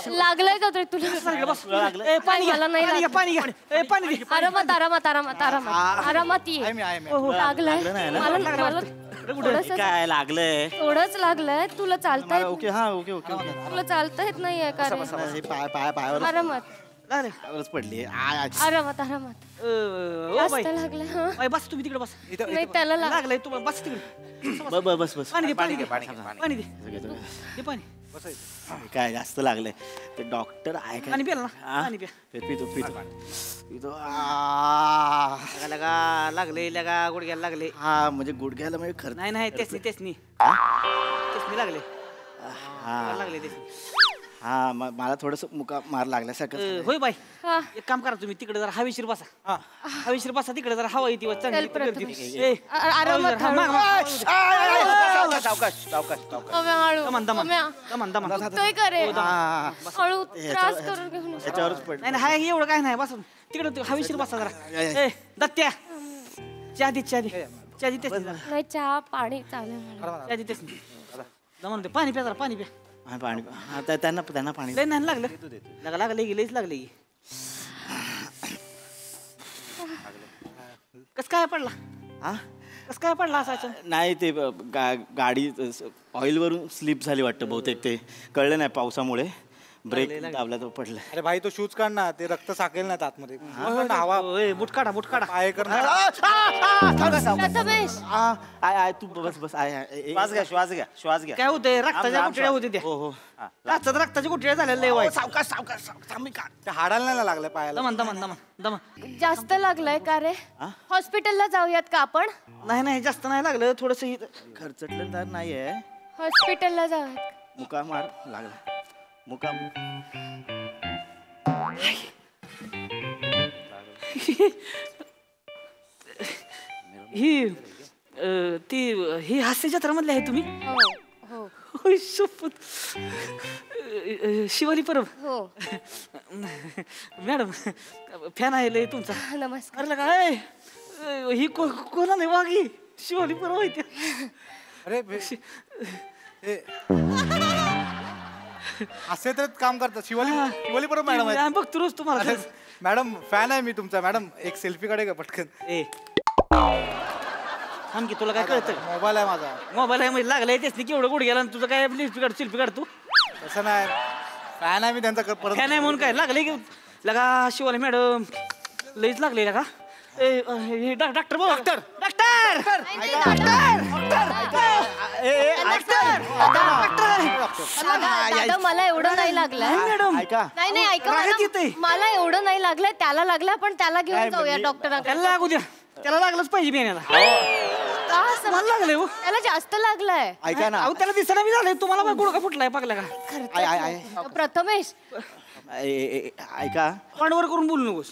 लागलंय का तुला? पाणी मला नाही घ्या, पाणी घ्या. पाणी घे. आरामात ये. लागलंय मला काय लागलंय? थोडंच लागलंय. तुला चालता ओके हा ओके तुला चालता येत नाहीये का रे? पायावर आरामात पडली. आरामात जास्त लागलंय. हा बस तुम्ही तिकडे बस. नाही त्याला लागलंय तू बस तिकडे. बस पाणी दे. पाणी दे. पाणी काय जास्त लागलंय ते डॉक्टर आहे पाणी प्याला ना. पाणी प्या. पितो लागले लगा गुडघ्याला लागले. हा म्हणजे गुडघ्याला म्हणजे खरं नाही तेच नाही लागले. लागले तेच. हा मला थोडस मुका मार लागल्यासारखं. होय बाई, एक काम करा तुम्ही तिकडे जरा हवेशीर बसा. तिकडे जरा हवा येते. नाही एवढं काय नाही. बस तिकडे हवेशीर बसा जरा. दत्त्या चहा दे. नाही चहा पाणी चालेल. जमन ते पाणी प्या जरा. पाणी प्या. पाणी त्यांना पाणी लय नाही लागले. कस काय पडला असा? नाही ते गाडी ऑइल वरून स्लिप झाली वाटतं बहुतेक. ते कळलं नाही पावसामुळे. ब्रेक दाबला तो पडला. अरे भाई तो शूज काढ ना, ते रक्त साकेल ना आतमध्ये. हवा बुट काढा पाय कर. प्रथमेश तू बस श्वास घ्या. काय होतंय? रक्ताच्या गुठळ्या होते त्या. हो रक्ताच्या गुठळ्या झालेल्या. ते हाडाला नाही लागलं पायाला. दमन. जास्त लागलंय का रे? हॉस्पिटलला जाऊयात का आपण? नाही जास्त नाही लागलं. थोडस खर्चटलं तर नाहीये. हॉस्पिटलला जाऊयात. मुका मार लागला. मुकाम ही हास्य जत्रामधले आहे तुम्ही? हो. शिवाली परब. हो. मॅडम फॅन आहे लय तुमचा. नमस्कार. अरे काय ही कोणा नाही वागी शिवाली परब आहे. अरे असे तर काम करतात. शिवाली बरोबर मॅडम आहे. बघ तू रोज तुम्हाला मॅडम फॅन आहे मी तुमचा. मॅडम एक सेल्फी काढे का पटकन. ए थांब की तुला काय कळतं? मोबाईल आहे माझा. मोबाईल आहे म्हणजे लागलाय तेच केवढं गुड गेला तुझं काय शिल्पी काढ तू. तसं नाही, फॅन आहे मी त्यांचा. परत काय नाही म्हणून काय लागले की लगा शिवाली मॅडम लईच लागले लगा. डॉक्टर बोल. डॉक्टर दादा मला एवढं नाही लागलंय. मॅडम नाही नाही ऐका मला एवढं नाही लागलंय. त्याला लागलंय पण त्याला घेऊन जाऊया डॉक्टरांकडे. त्याला लागू द्या. त्याला लागलंच पाहिजे बियाण्याला. मला लागलंय हो. त्याला जास्त लागलंय. ऐका ना. अहो त्याला दिसायला मी झालंय. तुम्हाला मग गुडघा फुटलाय पाकला का? प्रथमेश ऐका. पांडवर करून बोलू नकोस.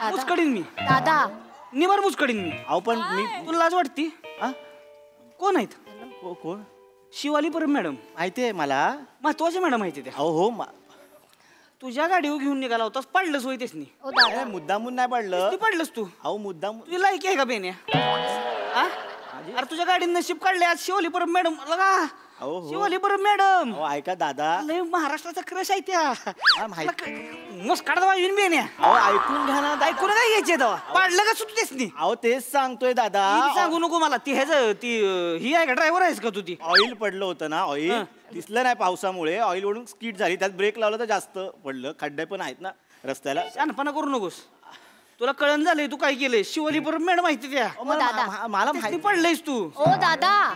मुचकडीन मी. दादा निवार मुचकडीन मी. अहो पण मी तुला लाज वाटती? कोण आहेत? कोण? शिवाली परब मॅडम. माहितीये मला. महत्वाच्या मॅडम माहिती त्या. अहो हो तुझ्या गाडीवर घेऊन निघाला होतास पडलंच होय तेच मुद्दामून नाही पडलं. पडलंस तू. अहो मुद्दाम. तुझी लायकी आहे का बेन्या? अरे तुझ्या गाडीत नशीब काढले आज शिवाली परब मॅडम. लगा शिवाली परब मॅडम. ऐका दादा. लय महाराष्ट्राचा क्रश आहे त्या. मस्त काढता वाजून बेन्या. अहो ऐकून घ्या ना. ऐकून काय घ्यायचे पाडलं का सुटतेस नाही? अहो तेच सांगतोय दादा. सांगू नको मला. ती ही आहे का ड्रायव्हर आहेस का तू? ती ऑइल पडलं होतं ना. ऑइल दिसलं नाही पावसामुळे. ऑइल ओढून स्कीट झाली. त्यात ब्रेक लावला तर जास्त पडलं. खड्डे पण आहेत ना रस्त्याला. शहाणपणा करू नकोस. तुला कळण झालंय तू काय केलंय. शिवाली परब मॅडम माहिती त्या. मला माहिती पडलंयस तू. ओ दादा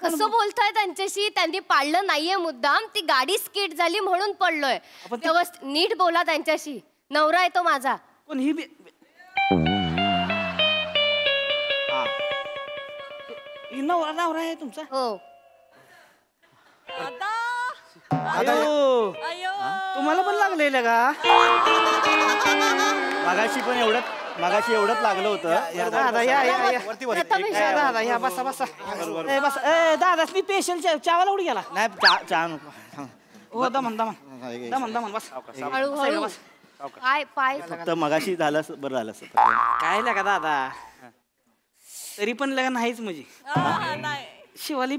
कसं बोलताय त्यांच्याशी? त्यांनी पाडलं नाहीये मुद्दाम. ती गाडी स्किड झाली म्हणून पडलोय. व्यवस्थित नीट बोला त्यांच्याशी. नवरा आहे तो माझा. पण ही नवरा आहे तुमचा? हो. तुम्हाला पण लागलेलं का? मगाशी एवढंच लागलं होतं. दादा या बसा बसा. दादाच मी पेशंट चावाला उडी गेला. नाही चहा नको. हो दमन बस. हळूहळू. पाय फक्त मगाशी झालं बरं झालं. काय लागा दादा तरी पण लगा नाहीच म्हणजे शिवाली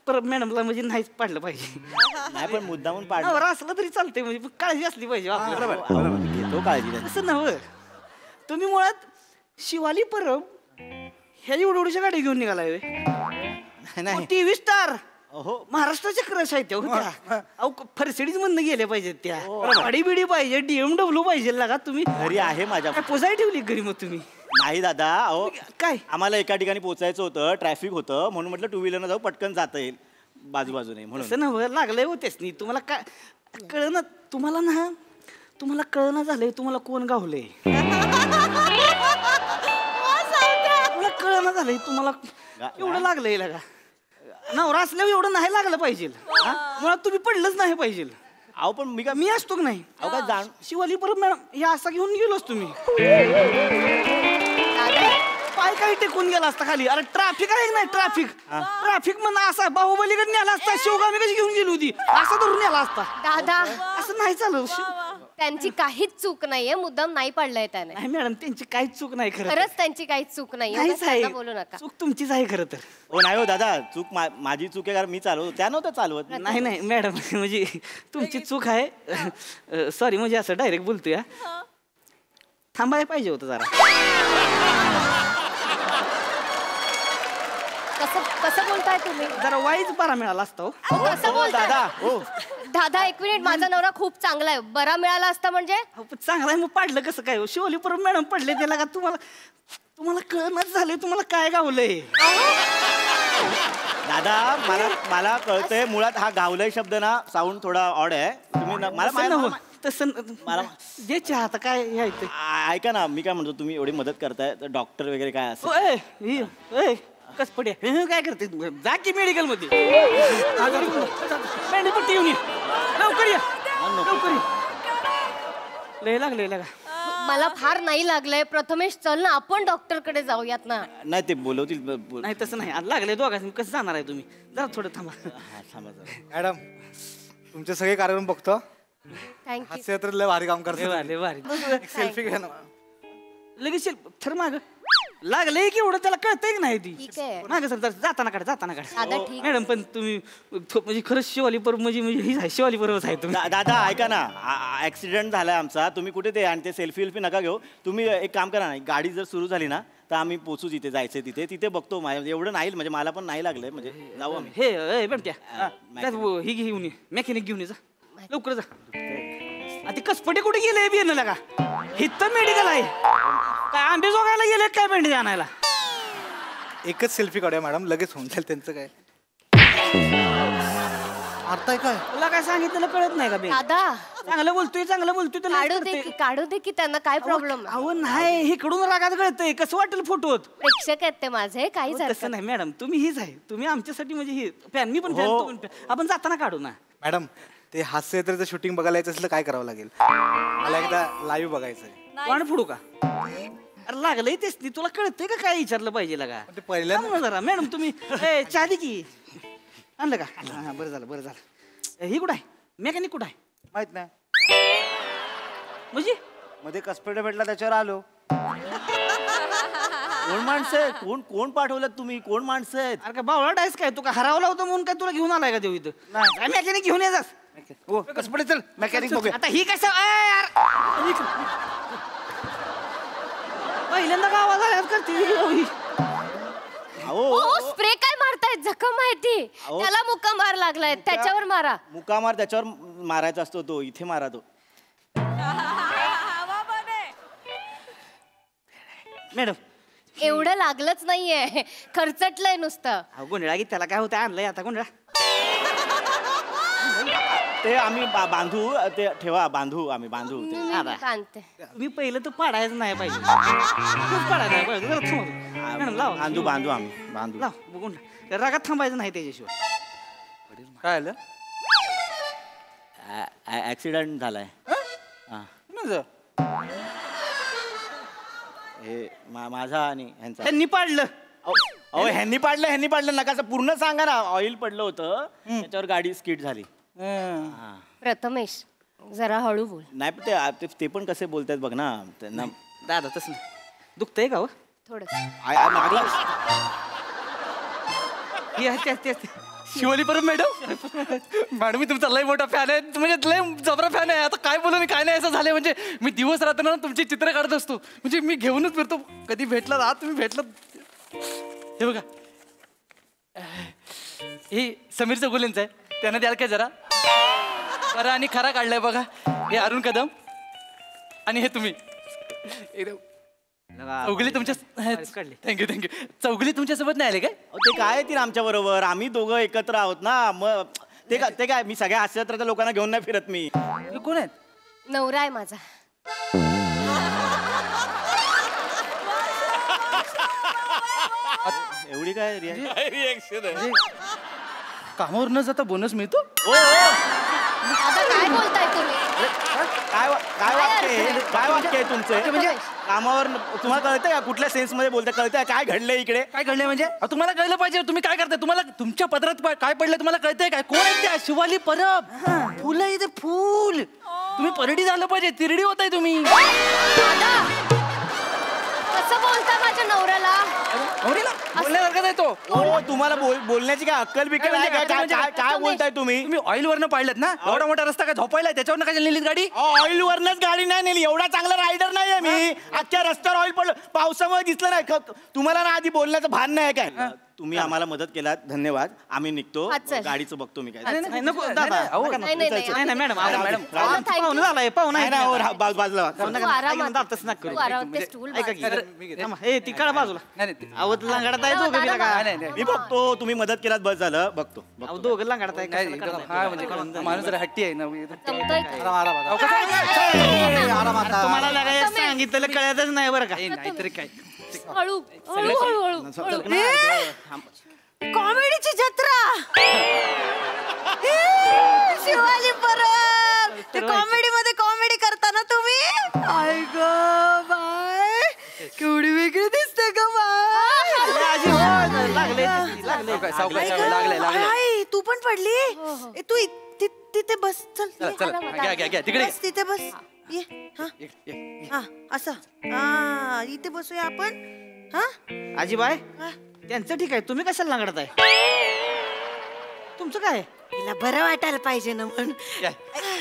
परब मॅडमला म्हणजे नाहीच पाडलं पाहिजे. नाही पण मुद्दामून पाडलं. नवरा असलं तरी चालतंय म्हणजे काळजी असली पाहिजे. घेतो काळजी. असं नव्ह. तुम्ही मुळात शिवाली परब ह्या एवढ्या गाडी घेऊन निघालाय. नाही टीव्ही स्टार. हो महाराष्ट्राच्या क्रश आहेत त्या. अहो फरसिडीज मधनं गेल्या पाहिजेत त्या. गाडी बिडी पाहिजे. DMW पाहिजे लागा. तुम्ही घरी आहे माझ्या. पोचाय ठेवली घरी मग तुम्ही? नाही दादा. अहो काय आम्हाला एका ठिकाणी पोचायचं होतं. ट्रॅफिक होतं म्हणून म्हटलं टू व्हीलरनं जाऊ पटकन जाता येईल बाजूबाजूने म्हणून. असं नव्ह लागलंय होतेच नाही. तुम्हाला काय कळना. तुम्हाला कळना झालंय तुम्हाला कोण गावलंय. तुम्हाला कळना झालंय तुम्हाला एवढं लागलंय लागा. नवरा असल्यावर एवढं नाही लागलं पाहिजे. मुळात तुम्ही पडलंच नाही पाहिजे. अहो पण मी असतो की नाही. अहो काय जाण शिवाली परब मॅडम हे असा घेऊन गेलोच तुम्ही. पाय काही टेकून गेला असता खाली. अरे ट्रॅफिक आहे नाही. ट्रॅफिक म्हणा असा बाहुबलीकडे नेला असता. शिवगामी कशी घेऊन गेली होती असं धरून नेला असता. दादा असं नाही चालू. त्यांची काहीच चूक नाहीये. मुद्दाम नाही पडलंय त्याने. नाही मॅडम त्यांची काहीच चूक नाही. खरंच त्यांची काहीच चूक नाहीये. बोलू नका. चूक तुमचीच आहे खरं तर. हो नाही हो दादा. चूक माझी चूक आहे कारण मी चालवतो. त्या नव्हतं चालवत. नाही मॅडम म्हणजे तुमची चूक आहे. सॉरी म्हणजे असं डायरेक्ट बोलतोय. थांबायला पाहिजे होतं जरा. कसं बोलताय तुम्ही? जरा वाईज बरा मिळाला असतो. कसं बोलताय दादा? हो दादा एक मिनिट. माझा नवरा खूप चांगला आहे. बरा मिळाला असता म्हणजे? चांगला आहे मग पाडलं कसं काय? शिवली परब मॅडम पडले त्याला का? तुम्हाला कळणच झालंय तुम्हाला काय गावलंय. दादा मला कळतंय. मुळात हा गावलंय शब्द ना साऊंड थोडा ऑड आहे. तुम्ही मला तसं मला जे चहा आता काय ऐका ना. मी काय म्हणतो तुम्ही एवढी मदत करताय तर डॉक्टर वगैरे काय असं कस पडे काय करते? जा की मेडिकल मध्ये. मेंढीपट्टी येऊन लवकर या. लय लागले लागा. मला फार नाही लागलंय. प्रथमेश चल ना आपण डॉक्टर कडे जाऊयात ना. नाही ते बोलवतील. नाही तसं नाही. लागले दोघांनी कसं जाणार आहे तुम्ही? जरा थोडं थांबा. मॅडम तुमचे सगळे कार्यक्रम बघतो. थँक्यू. तर लय भारी काम करतो. भारी सेल्फी घ्या ना. लगेच थर माग लागलंय की एवढं त्याला कळतंय की नाही ती ठीक आहे. मागे सर जाताना काढ दादा, ठीक. मॅडम पण तुम्ही म्हणजे खरंच शिवाली पर्व म्हणजे ही आहे शिवाली पर्वच आहे तुम्ही. दादा ऐका ना, ऍक्सिडेंट झालाय आमचा. तुम्ही कुठे ते आणि ते सेल्फी वेल्फी नका घेऊ. तुम्ही एक काम करा ना, गाडी जर सुरू झाली ना तर आम्ही पोचू तिथे जायचं तिथे बघतो. एवढं नाही म्हणजे मला पण नाही लागलंय म्हणजे जाऊ आम्ही. हे बेमट्या ही घेऊन ये मेकॅनिक घेऊन ये जा लवकर जा. ती कसपटे कुठे गेले बियाणं का इथं मेडिकल आहे काय आंबे जोगायला गेले काय भेंडी आणायला. एकच सेल्फी काढूया मॅडम, लगेच होऊन जाईल त्यांचं. काय मारताय काय? तुला काय सांगितलं कळत नाही का बे? दादा चांगलं बोलतोय तर काढू दे की त्यांना काय प्रॉब्लेम. अहो नाही इकडून रागात कळतंय कसं वाटेल फोटोत. प्रेक्षक आहेत ते माझे, काहीच हरकत तसं नाही मॅडम, तुम्ही हीच आहे तुम्ही आमच्यासाठी म्हणजे ही फॅन मी पण फॅन तू पण fan. आपण जाताना काढू ना. मॅडम ते हास्यचित्राचं शूटिंग बघायला यायचं असलं काय करावं लागेल? मला एकदा लाईव्ह बघायचंय. वाण फोडू का? अरे लागलंय तेच ती तुला कळतंय का काय विचारलं पाहिजे का? ते पहिल्यांदा जरा मॅडम तुम्ही चहा दे की आणलं का? हा बरं झालं ही कुठं आहे मेकॅनिक कुठं आहे माहित नाही म्हणजे मध्ये कसपेट भेटला त्याच्यावर आलो. कोण माणसं आहेत? कोण पाठवलं तुम्ही? कोण माणसं आहेत? अरे का बावळा आहेस काय तू का हरावला होता म्हणून काय तुला घेऊन आलाय का देऊ इथं? नाही मेकॅनिक घेऊन ये जास. हो कसपटे चल मेकॅनिक बघूया. आता ही कसं पहिल्यांदा गावात आल्यात करते. स्प्रे काय मारतायत? जखम माहिती त्याला मुक्का मार लागलाय, त्याच्यावर मारा. मुका मार त्याच्यावर मारायचा असतो तो, इथे मारा तो. मॅडम एवढं लागलंच नाहीये, खर्चटलंय नुसतं. गोंधळा की त्याला काय होतं आणलंय आता गोंधळा. ते आम्ही बांधू ते ठेवा आम्ही बांधू ते. बांधते. मी पहिलं तर पाडायचं नाही पाहिजे पाडायला नाही पाहिजे. जरा थांबा. मॅडम लाव बांधू आम्ही बांधू. लाव बघून रागात थांबायचं नाही त्याच्याशिवाय. काय आलं? ऍक्सिडेंट झालाय. हे माझा आणि ह्यांचा. त्यांनी पाडलं. अहो ह्यांनी पाडलं नका पूर्ण सांगा ना. ऑइल पडलं होतं त्याच्यावर गाडी स्किड झाली. प्रथमेश जरा हळू बोल. नाही पण ते पण कसे बोलतायत बघ ना त्यांना. दादा तसं नाही दुखतंय का हो थोडं. शिवाली परब मॅडम मी तुमचा लय मोठा फॅन आहे, म्हणजे लय जबरा फॅन आहे. आता काय बोलू काय नाही असं झालं. म्हणजे मी दिवस रात्र ना तुमची चित्र काढत असतो, म्हणजे मी घेऊनच फिरतो. कधी भेटला राहत तुम्ही भेटला. हे बघा हे समीर चौगुलेंचं आहे, त्यांना द्याल काय जरा? बरं आणि खरा काढलाय बघा. हे अरुण कदम आणि हे तुम्ही. चौगुले तुमच्या थँक्यू चौगुले तुमच्यासोबत नाही आले काय? ते काय येतील आमच्या बरोबर, आम्ही दोघं एकत्र आहोत ना. मग ते काय मी सगळ्या हास्यचित्राच्या लोकांना घेऊन नाही फिरत. मी कोण आहेत? नवरा आहे माझा. एवढी काय रिएक्शन आहे? कामावर न जाता बोनस मिळतो? आता काय बोलताय तुम्ही? काय वाक्य आहे तुमचं? म्हणजे कामावर तुम्हाला कळतंय का? कुठल्या सेन्स मध्ये बोलताय? कळतंय काय घडलंय इकडे? काय घडलंय म्हणजे? तुम्हाला कळलं पाहिजे. तुम्ही काय करताय? तुम्हाला तुमच्या पदरात काय पडलं तुम्हाला कळतंय काय? कोण आहे त्या? शिवाली परब. फुलं इथे फुल. तुम्ही परडी झालं पाहिजे, तिरडी होताय तुम्ही. कसं बोलता माझ्या नवऱ्याला? बोलण्यासारखं आहे तो. तुम्हाला बोलण्याची काय अक्कल बिकल आहे का? काय बोलताय तुम्ही? तुम्ही ऑइल वरनं पाडलेत ना? एवढा मोठा रस्ता काय झोपायला त्याच्यावर काय नेलीत गाडी? ऑइल वरनच गाडी नाही नेली. एवढा चांगला रायडर नाहीये मी. अख्ख्या रस्त्यावर ऑइल पडलं, पावसामुळे दिसलं नाही. तुम्हाला ना आधी बोलण्याचं भान नाही काय? तुम्ही आम्हाला मदत केलात, धन्यवाद. आम्ही निघतो, गाडीचं बघतो मी काय. नको दादा नाही मॅडम पाहुणं झालाय पाहुणा बाजूला ती काढा बाजूला. आवत लांगडात आहे दोघं बिला का? मी बघतो, तुम्ही मदत केलात बस झालं. बघतो दोघं लांगडात आहे. माणूस जरा हट्टी आहे ना. तुम्हाला लागायचं सांगितलं कळतच नाही बरं का? नाहीतरी काय. हळू हळू हळू कॉमेडीची जत्रा. शिवाली परब ते कॉमेडी मध्ये कॉमेडी करताना तुम्ही. आय ग बाय केवढी वेगळी दिसते ग बाय. तू पण पडली? तू तिथे बस. चल तिकडे तिथे बस. ये हा असं. हा इथे बसूया आपण. आजीबाई त्यांचं ठीक आहे, तुम्ही कशाला नांगडताय? तुमचं काय? तिला बरं वाटायला पाहिजे ना म्हणून.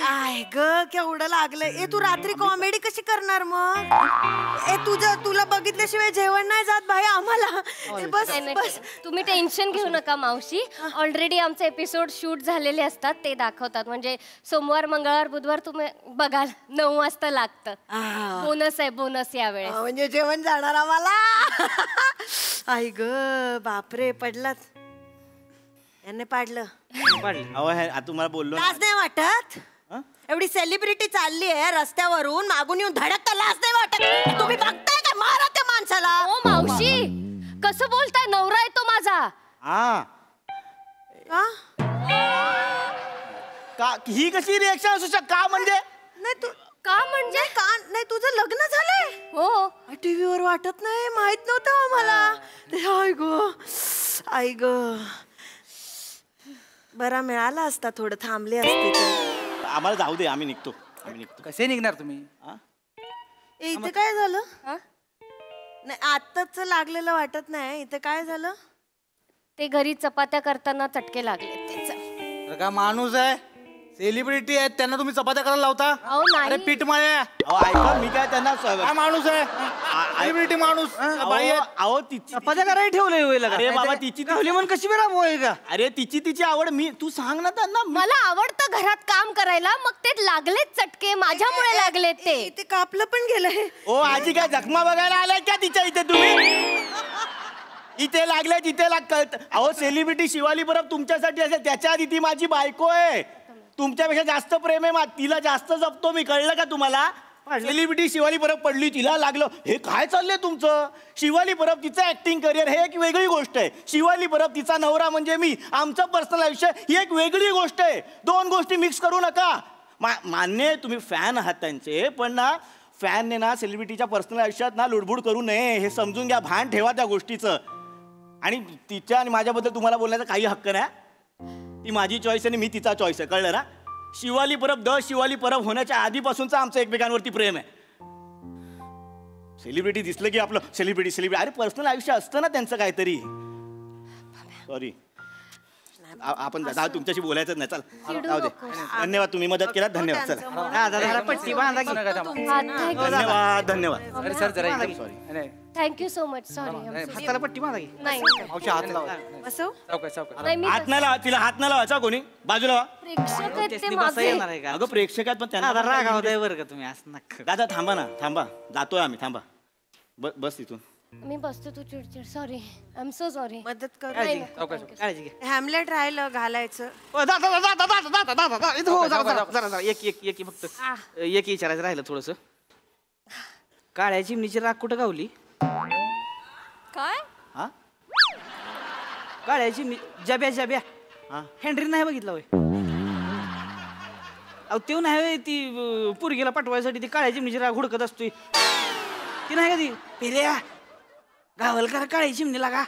आय ग केवढं लागलंय. ए तू रात्री कॉमेडी कशी करणार मग? ए तुला बघितल्याशिवाय जेवण नाही जात भाई आम्हाला. बस बस तुम्ही टेन्शन घेऊ नका मावशी. ऑलरेडी आमचे एपिसोड शूट झालेले असतात, ते दाखवतात. म्हणजे सोमवार मंगळवार बुधवार तुम्ही बघाल 9 वाजता लागतं. बोनस आहे, बोनस यावेळेस. म्हणजे जेवण जाणार आम्हाला. आई ग बापरे पडलात. यांनी पाडलं. अहो तुम्हाला बोललो ना. लाज नाही वाटत? एवढी सेलिब्रिटी चालली आहे रस्त्यावरून, मागून येऊन धडकता लाज नाही वाटत? तुम्ही बघताय का? मारा त्या माणसाला. ओ मावशी कसं बोलताय? नवरा आहे तो माझा. का ही कशी रिएक्शन असू शकत? का म्हणजे? नाही तू का म्हणजे का नाही? तुझं लग्न झालंय? हो. टीव्हीवर वाटत नाही, माहित नव्हतं आम्हाला. आई ग आई ग बरा मिळाला असता, थोडं थांबले असते तर. आम्हाला जाऊ दे, आम्ही निघतो. कसे निघणार तुम्ही? इथे काय झालं? नाही आत्ताच लागलेलं वाटत नाही. इथे काय झालं? ते घरी चपात्या करताना चटके लागले त्याच. का माणूस आहे, सेलिब्रिटी आहेत, त्यांना तुम्ही चपात्या करायला लावता? अरे पीठ माळे. ऐका मी काय त्यांना काय माणूस आहे, सेलिब्रिटी माणूस. अहो तिची चपात्या करायला ठेवलंय होईल. अरे बाबा तिची ठेवली म्हणून कशी बी राबवाय का? अरे तिची आवड. मी तू सांग ना त्यांना. मला आवडतं घरात काम करायला, मग ते लागलेत चटके, माझ्यामुळे लागलेत ते. ते कापलं पण गेलंय. ओ आजी काय जखमा बघायला आलाय का तिच्या इथे तुम्ही? इथे लागले तिथे कळत. अहो सेलिब्रिटी शिवाली परब तुमच्यासाठी असेल, त्याच्या आधी ती माझी बायको आहे. तुमच्यापेक्षा जास्त प्रेम आहे, तिला जास्त जपतो मी. कळलं का तुम्हाला? सेलिब्रिटी शिवाली परब पडली, तिला लागलं. हे काय चाललंय तुमचं? शिवाली परब तिचं ऍक्टिंग करिअर हे एक वेगळी गोष्ट आहे. शिवाली परब तिचा नवरा म्हणजे मी, आमचं पर्सनल आयुष्य ही एक वेगळी गोष्ट आहे. 2 गोष्टी मिक्स करू नका. मान्य तुम्ही फॅन आहात त्यांचे, पण ना फॅनने ना सेलिब्रिटीच्या पर्सनल आयुष्यात ना लुडबुड करू नये, हे समजून घ्या. भान ठेवा त्या गोष्टीचं. आणि तिच्या आणि माझ्याबद्दल तुम्हाला बोलण्याचा काही हक्क नाही. ती माझी चॉईस आहे आणि मी तिचा चॉईस आहे. कळलं ना? शिवाली परब शिवाली परब होण्याच्या आधीपासूनच आमचं एकमेकांवरती प्रेम आहे. सेलिब्रिटी दिसलं की आपलं सेलिब्रिटी. अरे पर्सनल आयुष्य असतं ना त्यांचं काहीतरी. सॉरी आपण तुमच्याशी बोलायचं नाही. चल जाऊ दे. धन्यवाद, तुम्ही मदत केलात. धन्यवाद. चला पट्टी बांधा की. धन्यवाद धन्यवाद. अरे सर जरा थँक्यू सो मच. सॉरी हाताला पट्टी बांधा की. नाही हात लावा. बसव. हात नाही लावा तिला. हात नाही लावायचा कोणी. बाजूला वा. प्रेक्षक आहेत ते बसा माझे. येणार आहे का? अगं प्रेक्षकात पण त्यांना रागावताय बरं का तुम्ही असं नका. दादा थांबा ना, थांबा. जातोय आम्ही. थांबा. बस तिथून. मी बसतो, तू चिडचिड. Sorry, I am so sorry. मदत कर. काळजी घे. हॅमलेट राहिलं घालायचं. एक फक्त एक विचारायचं राहिलं थोडस. काळ्या चिमणीची राख कुठं गावली? काय? काळ्या चिमणी जब्या हेनरी नाही बघितला होय? अहो तेव नाही ती पोरगीला पाठवायसाठी ती काळ्या चिमणीची राख हुडकत असतोय. ती नाही का ती पिल्या गावल का काळ्या चिमणीला का?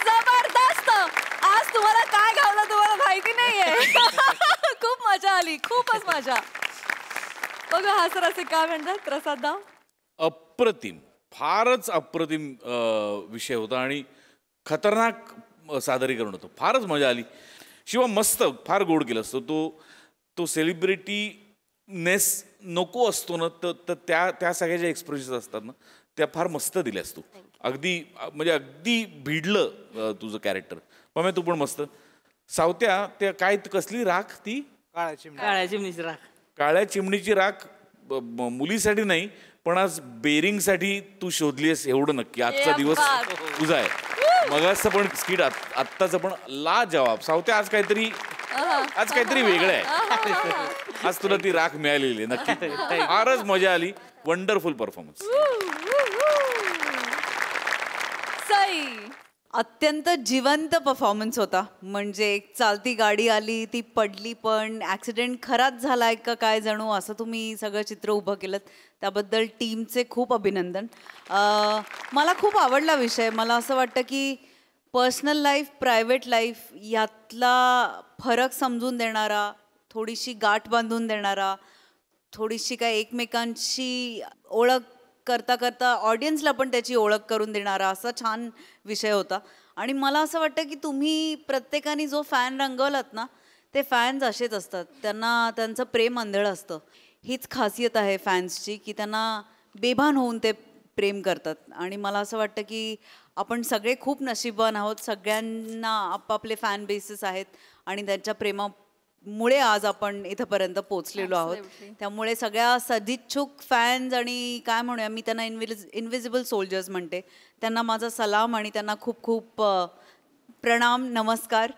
जबरदस्त. आज तुम्हाला काय गावलं तुम्हाला माहिती नाहीये. खूप मजा आली, खूपच मजा. बघा हा सर असे काय म्हणतात प्रसाद. अप्रतिम, फारच अप्रतिम विषय होता आणि खतरनाक सादरीकरण होतं. फारच मजा आली. शिवा मस्त, फार गोड केलं असतं. तो सेलिब्रिटीनेस नको असतो ना, तर त्या सगळ्या ज्या एक्सप्रेशन असतात ना त्या फार मस्त दिल्या असतो. अगदी म्हणजे अगदी भिडलं तुझं कॅरेक्टर. पण तू पण मस्त. सावत्या त्या काय कसली राख ती? काळ्या चिमणीची राख. काळ्या चिमणीची राख मुलीसाठी नाही, पण आज बेरिंगसाठी तू शोधलीस एवढं नक्की. आजचा दिवस तुझा आहे. मगाचं पण स्किट, आत्ताचं पण ला जवाब. सावत्या आज काहीतरी वेगळं आहे. आज तुला ती राख मिळालेली आहे नक्की. फारच मजा आली. Wonderful performance. अत्यंत जिवंत परफॉर्मन्स होता. म्हणजे एक चालती गाडी आली, ती पडली, पण ॲक्सिडेंट खराच झालाय का काय जणू असं तुम्ही सगळं चित्र उभं केलं. त्याबद्दल टीमचे खूप अभिनंदन. मला खूप आवडला विषय. मला असं वाटतं की पर्सनल लाईफ प्रायव्हेट लाईफ यातला फरक समजून देणारा, थोडीशी गाठ बांधून देणारा, थोडीशी काय एकमेकांची ओळख करता करता ऑडियन्सला पण त्याची ओळख करून देणारा असा छान विषय होता. आणि मला असं वाटतं की तुम्ही प्रत्येकाने जो फॅन रंगवलात ना, ते फॅन्स असेच असतात. त्यांना त्यांचं प्रेम आंधळं असतं. हीच खासियत आहे फॅन्सची की त्यांना बेभान होऊन ते प्रेम करतात. आणि मला असं वाटतं की आपण सगळे खूप नशीबवान आहोत. सगळ्यांना आपापले फॅन बेसेस आहेत आणि त्यांच्या प्रेमामुळे आज आपण इथंपर्यंत पोचलेलो आहोत. त्यामुळे सगळ्या सदिच्छुक फॅन्स आणि काय म्हणूया, मी त्यांना इनविजिबल सोल्जर्स म्हणते, त्यांना माझा सलाम आणि त्यांना खूप खूप प्रणाम, नमस्कार.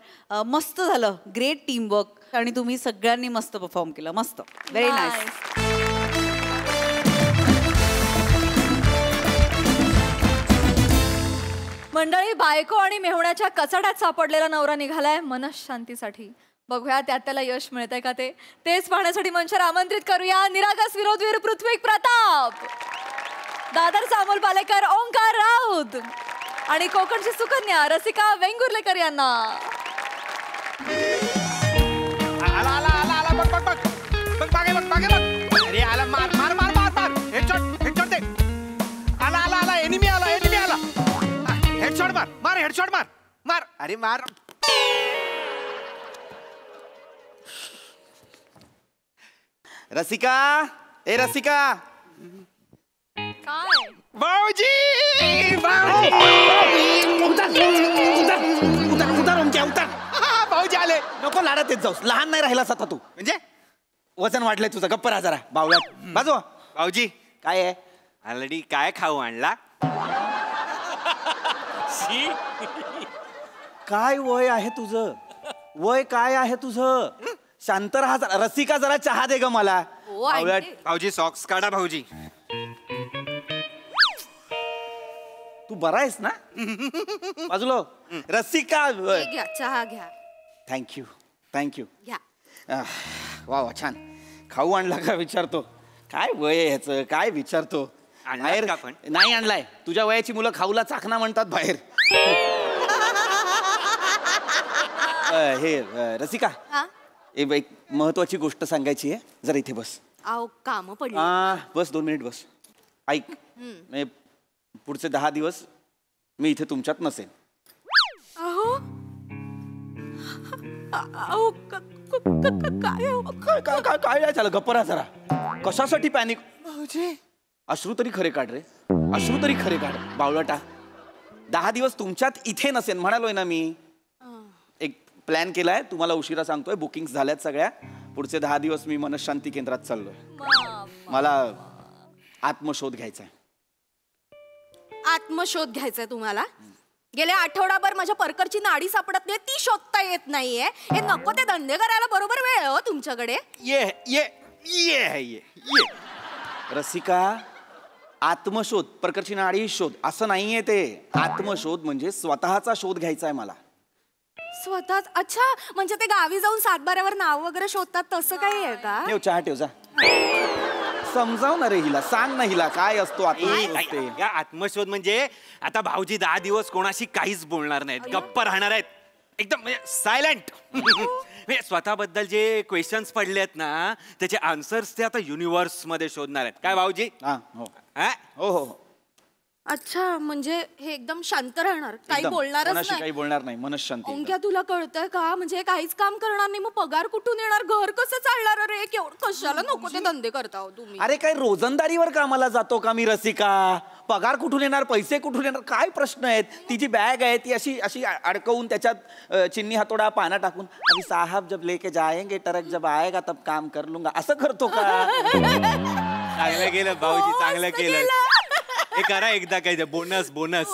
मस्त झालं, ग्रेट टीमवर्क आणि तुम्ही सगळ्यांनी मस्त परफॉर्म केलं. मस्त, व्हेरी नाईस. मंडळी, बायको आणि मेहुण्याच्या कचड्यात सापडलेला नवरा निघालाय मनशांतीसाठी. बघूया त्यात त्याला यश मिळतंय का तेच पाहण्यासाठी मंचावर आमंत्रित करूया निरागस विरोधवीर पृथ्वी प्रताप, दादर सामोल पालेकर, ओंकार राऊत आणि कोकणची सुकन्या रसिका वेंगुर्लेकर यांना. आला आला आला आला बघ बघ बघ बघ मागे बघ मागे बघ. अरे आला, मार मार मार मार मार, हेडशॉट दे. आला आला आला, एनिमी आला, एनिमी आला. हेडशॉट मार मार, हेडशॉट मार मार. अरे मार. रसिका, ए रसिका. काय भाऊजी, भाऊजी आले. नको लाडात येत जाऊस, लहान नाही राहिलास आता तू. म्हणजे वजन वाढलंय तुझं, गप्प राहा जरा. बावळा बाजू. भाऊजी काय आहे? ऑलरेडी काय खाऊ आणला? काय वय आहे तुझं? वय काय आहे तुझं? शांत राहा जरा. रसिका, जरा चहा दे ग मला. भाऊजी सॉक्स काढा. भाऊजी तू बरा आहेस ना? बाजूला. रसिका, घ्या चहा घ्या. Thank you thank you. घ्या. वा वा, छान. खाऊ आणला का विचारतो? काय वय आहे ह्याचं, काय विचारतो? बाहेर पण नाही आणलाय. तुझ्या वयाची मुलं खाऊला चाकणा म्हणतात बाहेर. हे रसिका, एक महत्वाची गोष्ट सांगायची आहे. जरा इथे बस. अहो काम पडली. बस 2 मिनिट बस. ऐक, पुढचे 10 दिवस मी इथे तुमच्यात नसेन. काय काय झालं? गप्परा जरा. कशासाठी पॅनिक? अश्रू तरी खरे काढ रे, अश्रू तरी खरे काढ बावळटा. 10 दिवस तुमच्यात इथे नसेन म्हणालोय ना मी. एक प्लॅन केलाय, तुम्हाला उशिरा सांगतोय. बुकिंग झाल्यात सगळ्या. पुढचे 10 दिवस मी मनशांती केंद्रात चाललोय. मला आत्मशोध घ्यायचा आहे. आत्मशोध घ्यायचाय तुम्हाला? गेल्या आठवडाभर माझ्या परकरची नाडी सापडत नाही, ती शोधता येत नाहीये. हे नको ते धंदे करायला बरोबर वेळ आहे हो तुमच्याकडे. ये ये ये ये ये. रसिका, आत्मशोध, प्रकरची नाडी शोध असं नाहीये ते. आत्मशोध म्हणजे स्वतःचा शोध घ्यायचा आहे मला. स्वतःच? अच्छा, म्हणजे ते गावी जाऊन सातबाऱ्यावर नाव वगैरे शोधतात तसं काही आहे का? ठेव चहा, ठेव जा. समजाव ना रे हिला, सांग ना हिला काय असतो आत्मशोध. आत्मशोध म्हणजे आता भाऊजी 10 दिवस कोणाशी काहीच बोलणार नाहीत, गप्प राहणार आहेत, एकदम म्हणजे सायलेंट. स्वतःबद्दल जे क्वेश्चन्स पडले आहेत ना, त्याचे आन्सर्स ते आता युनिव्हर्स मध्ये शोधणार आहेत. काय भाऊजी? हो हो. अच्छा, म्हणजे हे एकदम शांत राहणार, काही बोलणारच नाही. काही बोलणार नाही, मनशांती. ओंक्या, तुला कळतंय का? म्हणजे काहीच काम करणार नाही, मग पगार कुठून येणार? घर कसं चालणार? अरे कशाला नको ते धंदे करता हो तुम्ही? अरे काय रोजंदारीवर कामाला जातो का मी रसिका? पगार कुठून येणार, पैसे कुठून येणार, काय प्रश्न आहेत? तिची बॅग आहे ती अशी अशी अडकवून त्याच्यात चिन्नी हातोडा पाना टाकून, अभी साहब जब लेके जाएंगे ट्रक जब आएगा तब काम कर लूंगा, असं करतो का? चांगलं केलं भाऊजी, चांगलं केलं. हे करा एकदा, काय बोनस बोनस.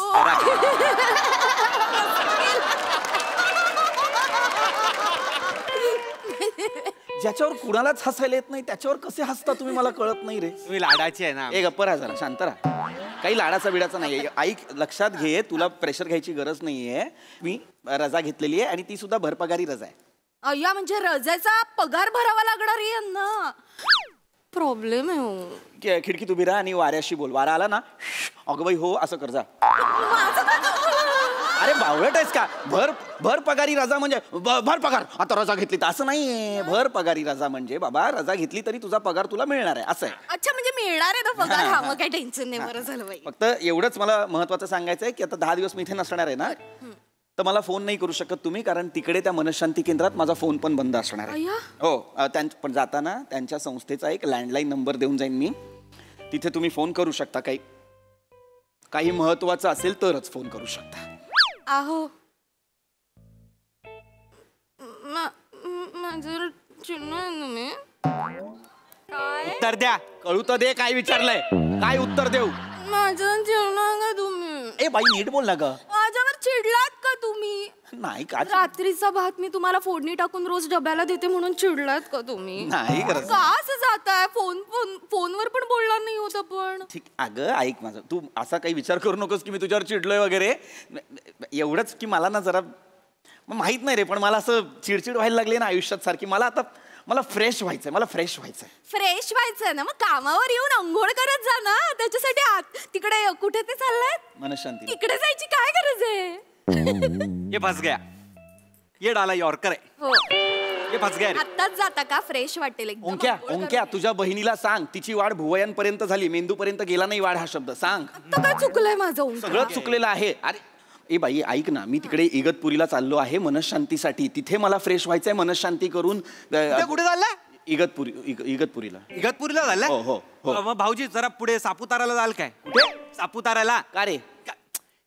ज्याच्यावर कुणालाच हसायला येत नाही त्याच्यावर कसे हसता तुम्ही, मला कळत नाही रे. तुम्ही लाडाची आहे ना. एक गप्प राहा जरा, शांत राहा. काही लाडाचा बिडाचा नाहीये. ऐक, लक्षात घे, तुला प्रेशर घ्यायची गरज नाहीये. मी रजा घेतलेली आहे आणि ती सुद्धा भरपगारी रजा आहे. अय्या, म्हणजे रजेचा पगार भरावा लागणार यांना. प्रॉब्लेम आहे. खिडकीत उभी राहा आणि वाऱ्याशी बोल. वारा आला ना, अगं बाई हो असं कर जा. अरे बावळट आहेस का? भर पगारी रजा म्हणजे भर पगार आता रजा घेतली तर असं नाहीये. भर पगारी रजा म्हणजे बाबा रजा घेतली तरी तुझा पगार तुला मिळणार आहे असं आहे. अच्छा म्हणजे मिळणार आहे ना पगार. हा मग काही टेन्शन नाही. बरं झालं बाई. फक्त एवढंच मला महत्वाचं सांगायचं आहे की आता 10 दिवस मी इथे नसणार आहे ना, तर मला फोन नाही करू शकत तुम्ही, कारण तिकडे त्या मनशांती केंद्रात माझा फोन पण बंद असणार आहे. हो पण जाताना त्यांच्या संस्थेचा एक लँडलाईन नंबर देऊन जाईन मी, तिथे तुम्ही फोन करू शकता. काही महत्वाचं असेल तरच फोन करू शकता. आहो माझं तुम्ही उत्तर द्या. कळू तर दे काय विचारलंय. काय उत्तर देऊ? माझं जेवण का तुम्ही? ए बाई नीट बोल ना ग. माझ्यावर चिडलात का तुम्ही? नाही का? रात्रीचा भात मी तुम्हाला फोडणी टाकून रोज डब्याला देते म्हणून चिडलात का तुम्ही? नाही करत. का असं जाताय? फोनवर पण बोलणार नाही होत पण. ठीक. अगं ऐक माझं, तू असा काही विचार करू नकोस की मी तुझ्यावर चिडलोय वगैरे. एवढंच की मला ना जरा माहित नाही रे, पण मला असं चिडचिड व्हायला लागली ना आयुष्यात सारखी. मला फ्रेश व्हायचंय. फ्रेश व्हायचंय ना, मग कामावर येऊन अंघोळ करत जा ना. त्याच्यासाठी तिकडे कुठे ते चाललंय मनशांती, तिकडे जायची काय गरज आहे? ये फस गया. ये डाला यॉर्कर आहे. हो ये फस गया. आत्ताच जाता का? फ्रेश वाटेल एकदम. ओंक्या तुझ्या बहिणीला सांग तिची वाढ भुवयांपर्यंत झाली, मेंदूपर्यंत गेला नाही वाढ हा शब्द सांग. आता काय चुकलंय माझं? सगळं चुकलेलं आहे. अरे ए बाई ऐक ना, मी तिकडे इगतपुरीला चाललो आहे मनशांतीसाठी. तिथे मला फ्रेश व्हायचंय मनशांती करून. कुठे चाललाय? इगतपुरीला. इगतपुरीला चाललाय? हो. मग भाऊजी जरा पुढे सापुताराला जाल काय? सापुताराला का रे?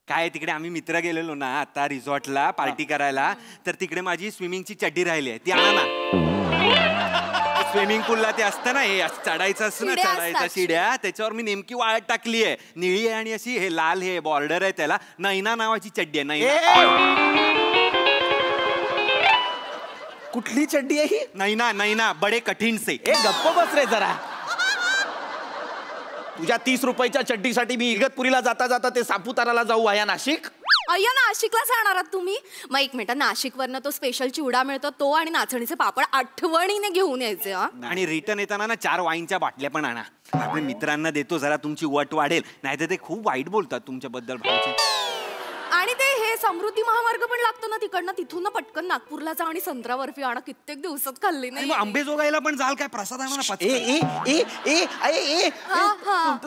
काय तिकडे आम्ही मित्र गेलेलो ना आता रिसॉर्टला पार्टी करायला, तर तिकडे माझी स्विमिंगची चड्डी राहिली आहे, ती आणा ना. स्विमिंग पूलला ते असतं ना, हे चढायचं असतं ना, चढायचं शिड्या, त्याच्यावर मी नेमकी वाळत टाकली आहे. निळी आहे आणि अशी हे लाल हे बॉर्डर आहे, त्याला नैना नावाची चड्डी आहे. नैना. कुठली चड्डी आहे ही? नैना बडे कठीण से. गप्प बस रे जरा. तुझ्या 30 रुपयाच्या चड्डीसाठी मी इगतपुरीला जाता ते सापुताराला जाऊ आहे नाशिक? अय्या नाशिकला जाणार आहात तुम्ही? मग एक मिनिट, नाशिक वरनं तो स्पेशल चिवडा मिळतो तो आणि नाचणीचे पापड आठवणीने घेऊन यायचे. आणि रिटर्न येताना ना 4 वाईनच्या बाटल्या पण आणा. मित्रांना देतो, जरा तुमची वट वाढेल. नाहीतर ते खूप वाईट बोलतात तुमच्याबद्दल भाऊजी. आणि ते हे समृद्धी महामार्ग पण लागतो ना तिकडनं, तिथून ना पटकन नागपूरला जा आणि संत्रा बर्फी आणा. कित्येक दिवसात खाल्ली नाही. आंबेजोगाईला पण जाल काय? प्रसाद आणा ना.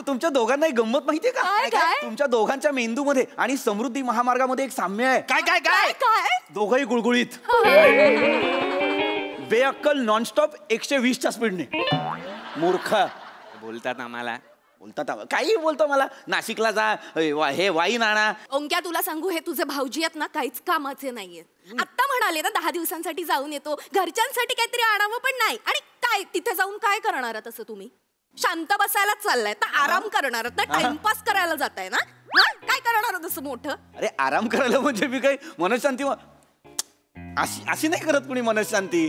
तुमच्या दोघांना गंमत माहितीये का? तुमच्या दोघांच्या मेंदूमध्ये आणि समृद्धी महामार्गामध्ये एक साम्य आहे. काय? दोघंही गुळगुळीत, बेअक्कल, नॉनस्टॉप 120च्या स्पीडने. मूर्ख बोलतात आम्हाला. काही बोलतो मला. नाशिकला जा, हे वाईन आणा. ओंक्या तुला सांगू, हे तुझे भाऊजी आहेत ना काहीच कामाचे नाहीयेत. आता म्हणाले ना 10 दिवसांसाठी जाऊन येतो, घरच्यांसाठी काहीतरी आणावं पण नाही. आणि काय तिथे जाऊन काय करणार आहात असं? तुम्ही शांत बसायलाच चाललाय तर आराम करणार आहात ना? टाइमपास करायला जाताय ना? काय करणार आहात असं मोठं? अरे आराम करायला म्हणजे मी काही मनशांती अशी नाही करत कुणी मनशांती.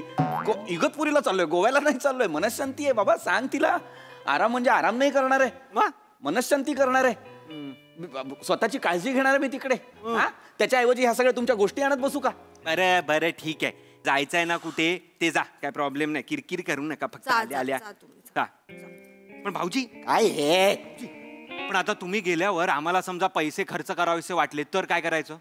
इगतपुरीला चाललोय, गोव्याला नाही चाललोय. मनशांती आहे बाबा. सांग तिला. आराम म्हणजे आराम नाही करणार आहे, मनशांती करणार आहे. स्वतःची काळजी घेणार आहे मी तिकडे. त्याच्याऐवजी ह्या सगळ्या तुमच्या गोष्टी आणत बसू का? बरं ठीक आहे. जायचंय ना कुठे ते जा, काय प्रॉब्लेम नाही. किरकिर करू नका. फक्त आल्या. पण भाऊजी काय हे? पण आता तुम्ही गेल्यावर आम्हाला समजा पैसे खर्च करावेसे वाटले तर काय करायचं?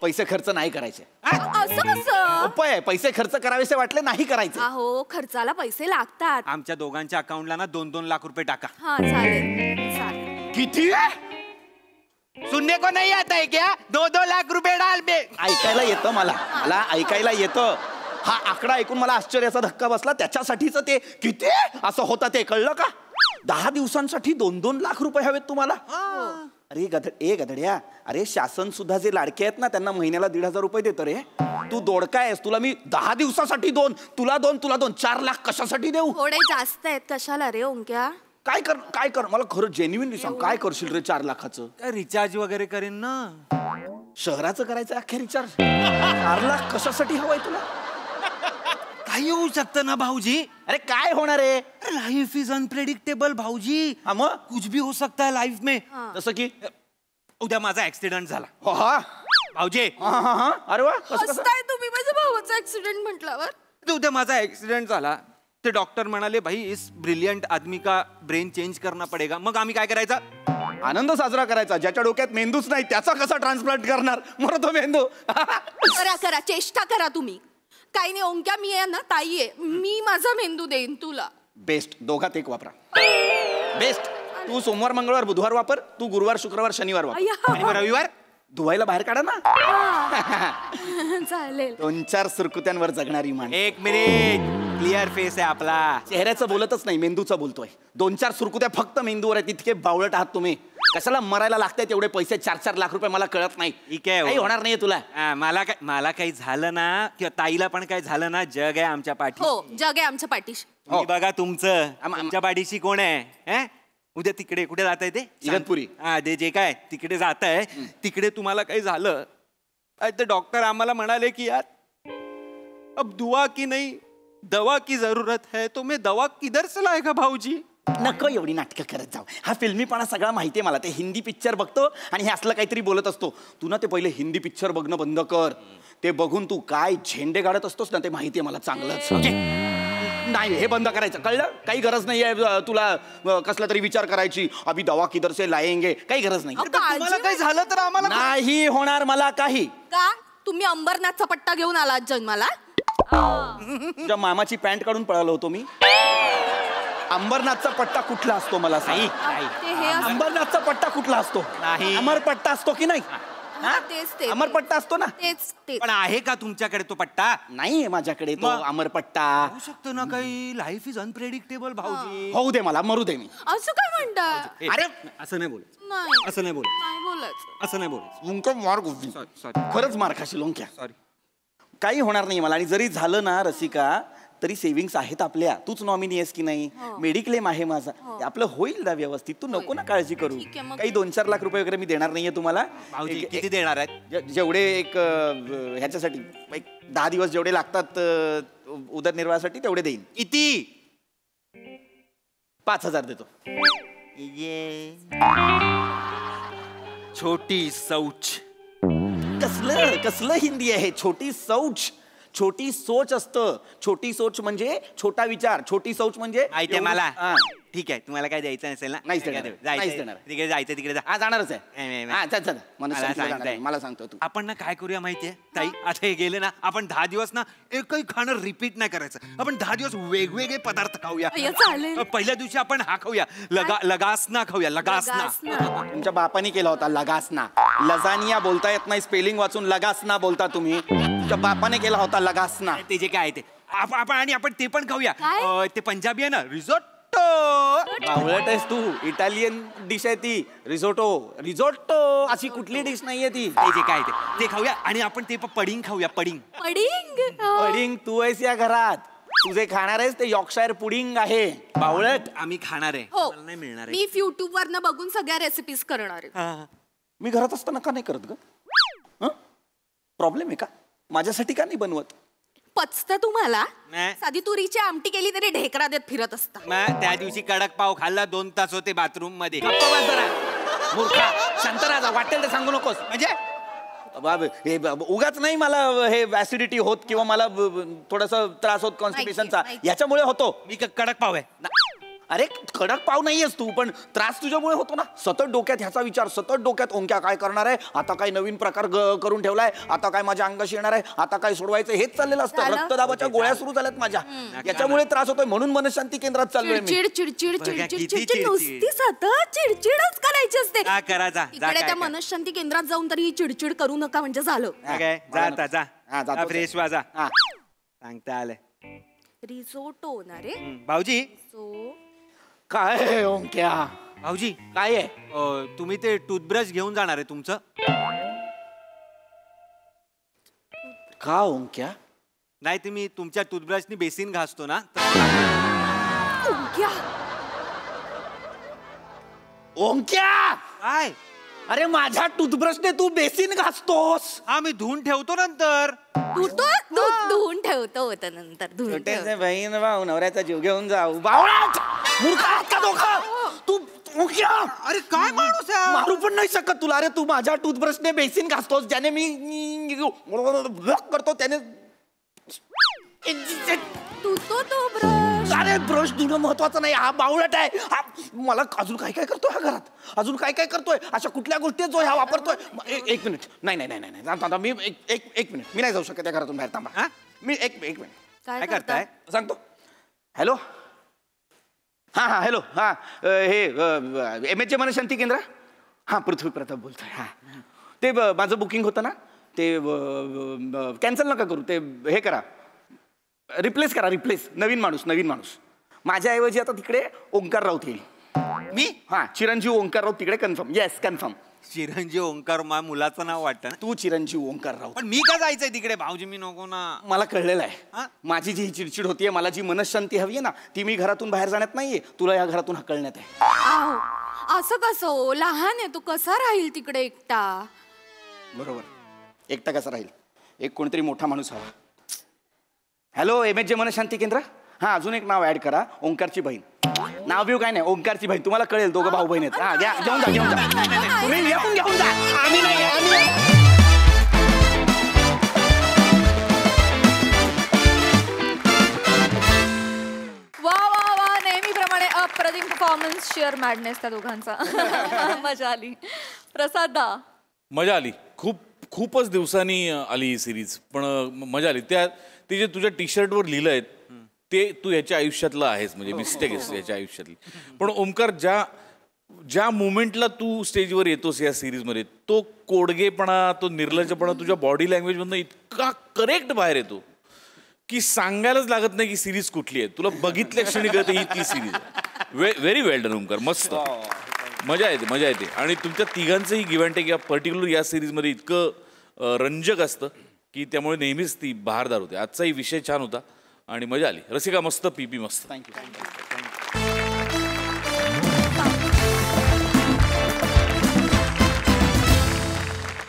पैसे खर्च नाही करायचे. असं कसं? उपाय आहे. पैसे खर्च करावेसे वाटले नाही करायचे. अहो खर्चाला पैसे लागतात. आमच्या दोघांच्या अकाउंटला ना 2-2 लाख रुपये टाका. हा चालेल. किती? सुनने को नहीं आता है क्या? 2-2 लाख रुपये डाल बे. ऐकायला येतं मला ऐकायला येतं. हा आकडा ऐकून मला आश्चर्याचा धक्का बसला. त्याच्यासाठीच ते किती असं होतं ते कळलं का? 10 दिवसांसाठी 2-2 लाख रुपये हवेत तुम्हाला? अरे गधड्या, अरे शासन सुद्धा जे लाडके आहेत ना त्यांना महिन्याला 1,500 रुपये देतं रे. तू दोडका आहेस. तुला मी 10 दिवसासाठी 2, तुला 2 4 लाख कशासाठी देऊ? थोडे जास्त आहेत. कशाला रे ओंक्या? काय कर मला खरं जेन्युइनली सांग, काय करशील रे 4 लाखाचं? काय रिचार्ज वगैरे करेन ना. शहराचं करायचं अख्खे रिचार्ज. 4 लाख कशासाठी हवाय तुला? काही होऊ शकतं ना भाऊजी. अरे काय होणार आहे? लाइफ इज अनप्रेडिक्टेबल भाऊजी. मग कुछ भी हो सकता है लाइफ में. जसं की उद्या माझा ऍक्सिडेंट झाला. भाऊजी. अरे वा, कसं काय तुम्ही माझ्या भावाचा ऍक्सिडेंट म्हटल्यावर? उद्या माझा ऍक्सिडेंट झाला. ते डॉक्टर म्हणाले भाई इस ब्रिलियंट आदमी का ब्रेन चेंज करना पडेगा. मग आम्ही काय करायचं? आनंद साजरा करायचा. ज्याच्या डोक्यात मेंदूच नाही त्याचा कसा ट्रान्सप्लांट करणार? मरतो मेंदू. करा करा, चेष्टा करा तुम्ही. काही नाही ओंक्या, मी आहे ना, ताई आहे, मी माझा मेंदू देईन तुला. बेस्ट. दोघात एक वापरा. बेस्ट. तू सोमवार मंगळवार बुधवार वापर, तू गुरुवार शुक्रवार शनिवार वापर, आणि रविवार धुवायला बाहेर काढा ना. चालेल. 2-4 सुरकुत्यांवर जगणारी मान. 1 मिनिट. क्लिअर फेस आहे आपला. चेहऱ्याचं बोलतच नाही, मेंदूचा बोलतोय. 2-4 सुरकुत्या फक्त मेंदूवर आहेत. इतके बावळट आहात तुम्ही. कशाला मरायला लागताय तेवढे पैसे? 4-4 लाख रुपये मला कळत नाही. ठीक आहे, काही होणार नाहीये तुला. मला काही झालं ना, किंवा ताईला पण काही झालं ना, जग आहे आमच्या पाठी. हो, जग आहे आमच्या पाठीशी. तुम्ही बघा तुमचं, आमच्या पाठीशी कोण आहे? उद्या तिकडे कुठे जात आहे ते? इगतपुरी. हा, ते जे काय तिकडे जात आहे, तिकडे तुम्हाला काही झालं ते डॉक्टर आम्हाला म्हणाले की यार अब दुआ की नहीं दवा की जरूरत है, तो मैं दवा किधर से लाएगा भाऊजी? नको एवढी नाटकं करत जाऊ. हा फिल्मीपणा सगळा माहितीये मला. ते हिंदी पिक्चर बघतो आणि हे असलं काहीतरी बोलत असतो. तू ना ते पहिले हिंदी पिक्चर बघणं बंद कर. ते बघून तू काय झेंडे गाडत असतोस ना, ते माहितीये मला चांगलंच. नाही, हे बंद करायचं, कळलं? काही गरज नाहीये तुला कसला तरी विचार करायची. अभि दवा किधर से लाएंगे, काही गरज नाही. तुम्हाला काही झालं तर आम्हाला नाही होणार मला काही. का तुम्ही अंबरनाथचा पट्टा घेऊन आलात जन्माला? तुझ्या मामाची पॅन्ट काढून पळालो होतो मी. अंबरनाथचा पट्टा कुठला असतो मला सांग. अंबरनाथचा पट्टा कुठला असतो? नाही. अमर पट्टा असतो की नाही? तेच अमर पट्टा असतो ना. तेच पण आहे का तुमच्याकडे तो पट्टा? नाहीये माझ्याकडे तो अमर पट्टा. होऊ शकतो ना काही. लाईफ इज अनप्रेडिक्टेबल भाऊजी. होऊ दे मला, मरू दे मी. असं काय म्हणता? अरे असं नाही बोलायचं. नाही, असं नाही बोलायचं. नाही बोलायचं. असं नाही बोलायचं. मुंक मार गोष्टी. सॉरी. खरंच मार खाशील लोंक्या. सॉरी. काही होणार नाही मला. आणि जरी झालं ना रसिका, तरी सेव्हिंग्स आहेत आपल्या. तूच नॉमिनी आहेस की नाही? मेडिक्लेम आहे माझा. आपलं होईल ना व्यवस्थित. तू नको ना काळजी करू. काही 2-4 लाख रुपये वगैरे मी देणार नाहीये तुम्हाला. भाऊजी किती देणार आहेत? जेवढे एक ह्याच्यासाठी एक 10 दिवस जेवढे लागतात उदरनिर्वाहासाठी तेवढे देईन. किती? 5,000 देतो. छोटी शौच. कसलं हिंदी आहे? छोटी शौच. छोटी सोच असतं. छोटी सोच म्हणजे छोटा विचार. छोटी शौच म्हणजे माहितीये मला. ठीक आहे, तुम्हाला काय द्यायचं नसेल ना? नाहीच देणार. तिकडे जायचं, तिकडे जा. हा, जाणारच आहे. मला मला सांगतो तू. आपण ना काय करूया माहितीये ताई, आता हे गेले ना, आपण 10 दिवस ना एकही खाणं रिपीट नाही करायचं. आपण 10 दिवस वेगवेगळे पदार्थ खाऊया. पहिल्या दिवशी आपण हा खाऊया, लगासना खाऊया. लगासना तुमच्या बापाने केला होता. लगासना. लजानिया बोलता येत नाही, स्पेलिंग वाचून लगासना बोलता तुम्ही. तुमच्या बापाने केला होता लगासना. ते जे काय ते आपण ते पण खाऊया. ते पंजाबी आहे ना, रिझोर्ट. बावळट आहेस तू. इटालियन डिश आहे ती. रिझोर्टो अशी कुठली डिश नाहीये ती. ते जे काय ते खाऊया. आणि आपण ते पडिंग खाऊया. पडिंग तू आहेस या घरात. तुझे खाणार आहेस ते यॉर्कशायर पुडिंग आहे. बावळट. आम्ही खाणार आहे. मला नाही मिळणार आहे. मी युट्यूब वरनं बघून सगळ्या रेसिपीज करणार आहे. मी घरात असताना का नाही करत ग? प्रॉब्लेम आहे का? माझ्यासाठी का नाही बनवत? पचत तुम्हाला? नाही. साधी तुरीची आमटी केली तरी ढेकरा देत फिरत असता. त्या दिवशी कडक पाव खाल्ला, 2 तास होते बाथरूम मध्ये. मूर्खा, शांतराजा, वाटेल ते सांगू नकोस. म्हणजे हे उगाच नाही मला हे ऍसिडिटी होत किंवा मला थोडासा त्रास होत कॉन्स्टिपेशनचा. याच्यामुळे होतो. मी कडक पाव आहे. अरे कडक पाव नाहीयेस तू, पण त्रास तुझ्यामुळे होतो ना. सतत डोक्यात ह्याचा विचार, सतत डोक्यात ओंक्या काय करणार आहे, आता काय नवीन प्रकार करून ठेवलाय, आता काय माझ्या अंगाशी येणार आहे, आता काय सोडवायचं, हेच चाललेलं असतं. रक्तदाबाच्या गोळ्या सुरू झाल्यात माझ्या. याच्यामुळे त्रास होतोय. म्हणून मनशांती केंद्रात चाललोय मी. चिडचिड नुसती सतत चिडचिडच करायची असते. तिकडे त्या मनशांती केंद्रात जाऊन तरी चिडचिड करू नका म्हणजे झालं. जा फ्रेश वाजा. सांगता आलंय. रिझोटो ना रे भाऊजी. काय ओंक्या? भाऊजी काय आहे? तुम्ही ते टूथब्रश घेऊन जाणार आहे तुमचं? का ओंक्या? नाही, तुम्ही तुमच्या टूथब्रशनी बेसिन घासतो ना. ओंक्या काय? अरे माझ्या टूथब्रशने तू बेसिन घासतोस? हा, मी धुवून ठेवतो नंतर. धुवून ठेवतो होतं नंतर. बहीण भाऊ नवऱ्याचा जीव घेऊन जाऊ. बावळट मूर्खा का दोघा तू. अरे काय माणूस आहे? मारू पण नाही शकत तुला. अरे तू माझ्या टूथब्रशने बेसिन घासतोस, ज्याने मी करतो त्याने तू तो ब्रश. अरे ब्रश धुणं महत्वाचं नाही, हा बावळट आहे. हा मला अजून काय काय करतोय हा घरात, अजून काय काय करतोय, अशा कुठल्या गोष्टी जो हा वापरतोय. एक मिनिट, नाही नाही नाही नाही थांबा, मी एक मिनिट, मी नाही जाऊ शकत त्या घरातून बाहेर. थांबा हा, मी एक मिनिट. काय करताय? सांगतो. हॅलो, हा हा हॅलो, हा हे MH मनशांती केंद्र. हा पृथ्वी प्रताप बोलतोय. हा ते माझं बुकिंग होतं ना, ते कॅन्सल नका करू, ते हे करा, रिप्लेस करा, रिप्लेस. नवीन माणूस माझ्याऐवजी आता तिकडे ओंकार राऊत येईल. मी हा चिरंजीव ओंकार राऊत तिकडे कन्फर्म. Yes confirm. चिरंजीव ओंकार मुलाचं नाव वाटतं ना. तू चिरंजीव ओंकार राऊत. पण मी का जायचंय तिकडे भाऊजी, मी नको ना. मला कळलेलं आहे, माझी जी चिडचिड होतीये, मला जी मनशांती हवी आहे ना, ती मी घरातून बाहेर जाण्यात नाहीये, तुला या घरातून हकलण्यात आहे. असं कसं हो, लहान आहे तू, कसा राहील तिकडे एकटा. बरोबर, एकटा कसा राहील, एक कोणतरी मोठा माणूस हवा. हॅलो MH मनशांती केंद्र. हा अजून एक नाव ऍड करा, ओंकारची बहीण. नाव बिव काय नाही, ओंकारची बहीण. तुम्हाला कळेल, दोघं भाऊ बहीण आहेत. हा घ्या, घेऊन जा तुम्ही घेऊन जा. आम्ही नाही. वा नेहमीप्रमाणे अप्रतिम परफॉर्मन्स, शेअर मॅडनेस त्या दोघांचा. मजा आली. प्रसादा. मजा आली, खूपच दिवसांनी आली ही सिरीज, पण मजा आली. ते जे तुझ्या टी शर्टवर लिहिलं आहे ते तू याच्या आयुष्यातलं आहेस, म्हणजे मिस्टेक आहेस याच्या आयुष्यातली. पण ओमकार, ज्या मुमेंटला तू स्टेजवर येतोस या सिरीजमध्ये, तो कोडगेपणा, तो निर्लज्जपणा तुझ्या बॉडी लँग्वेजमधनं इतका करेक्ट बाहेर येतो की सांगायलाच लागत नाही की सिरीज कुठली आहे. तुला बघितल्या क्षणी कळते ही ती सिरीज आहे. व्हेरी वेल डन ओमकार, मस्त. मजा येते. आणि तुमच्या तिघांचंही गिव्ह अँड टेक या पर्टिक्युलर या सिरीजमध्ये इतकं रंजक असतं की त्यामुळे नेहमीच ती बहारदार होते. आजचाही विषय छान होता आणि मजा आली. रसिका मस्त, पीपी मस्त. थँक्यू.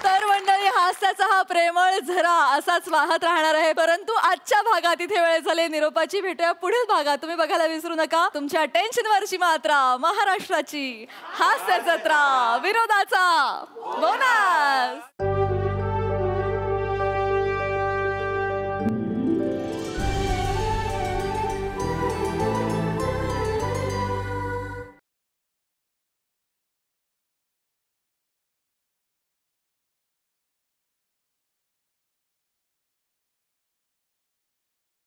तर मंडळी, हास्याचा हा प्रेमळ झरा असाच वाहत राहणार आहे, परंतु आजच्या भागात इथे वेळ झाले निरोपाची. भेटूया पुढील भागात. तुम्ही बघायला विसरू नका तुमच्या टेन्शनवरची मात्रा, महाराष्ट्राची हास्य जत्रा, विनोदाचा बोना.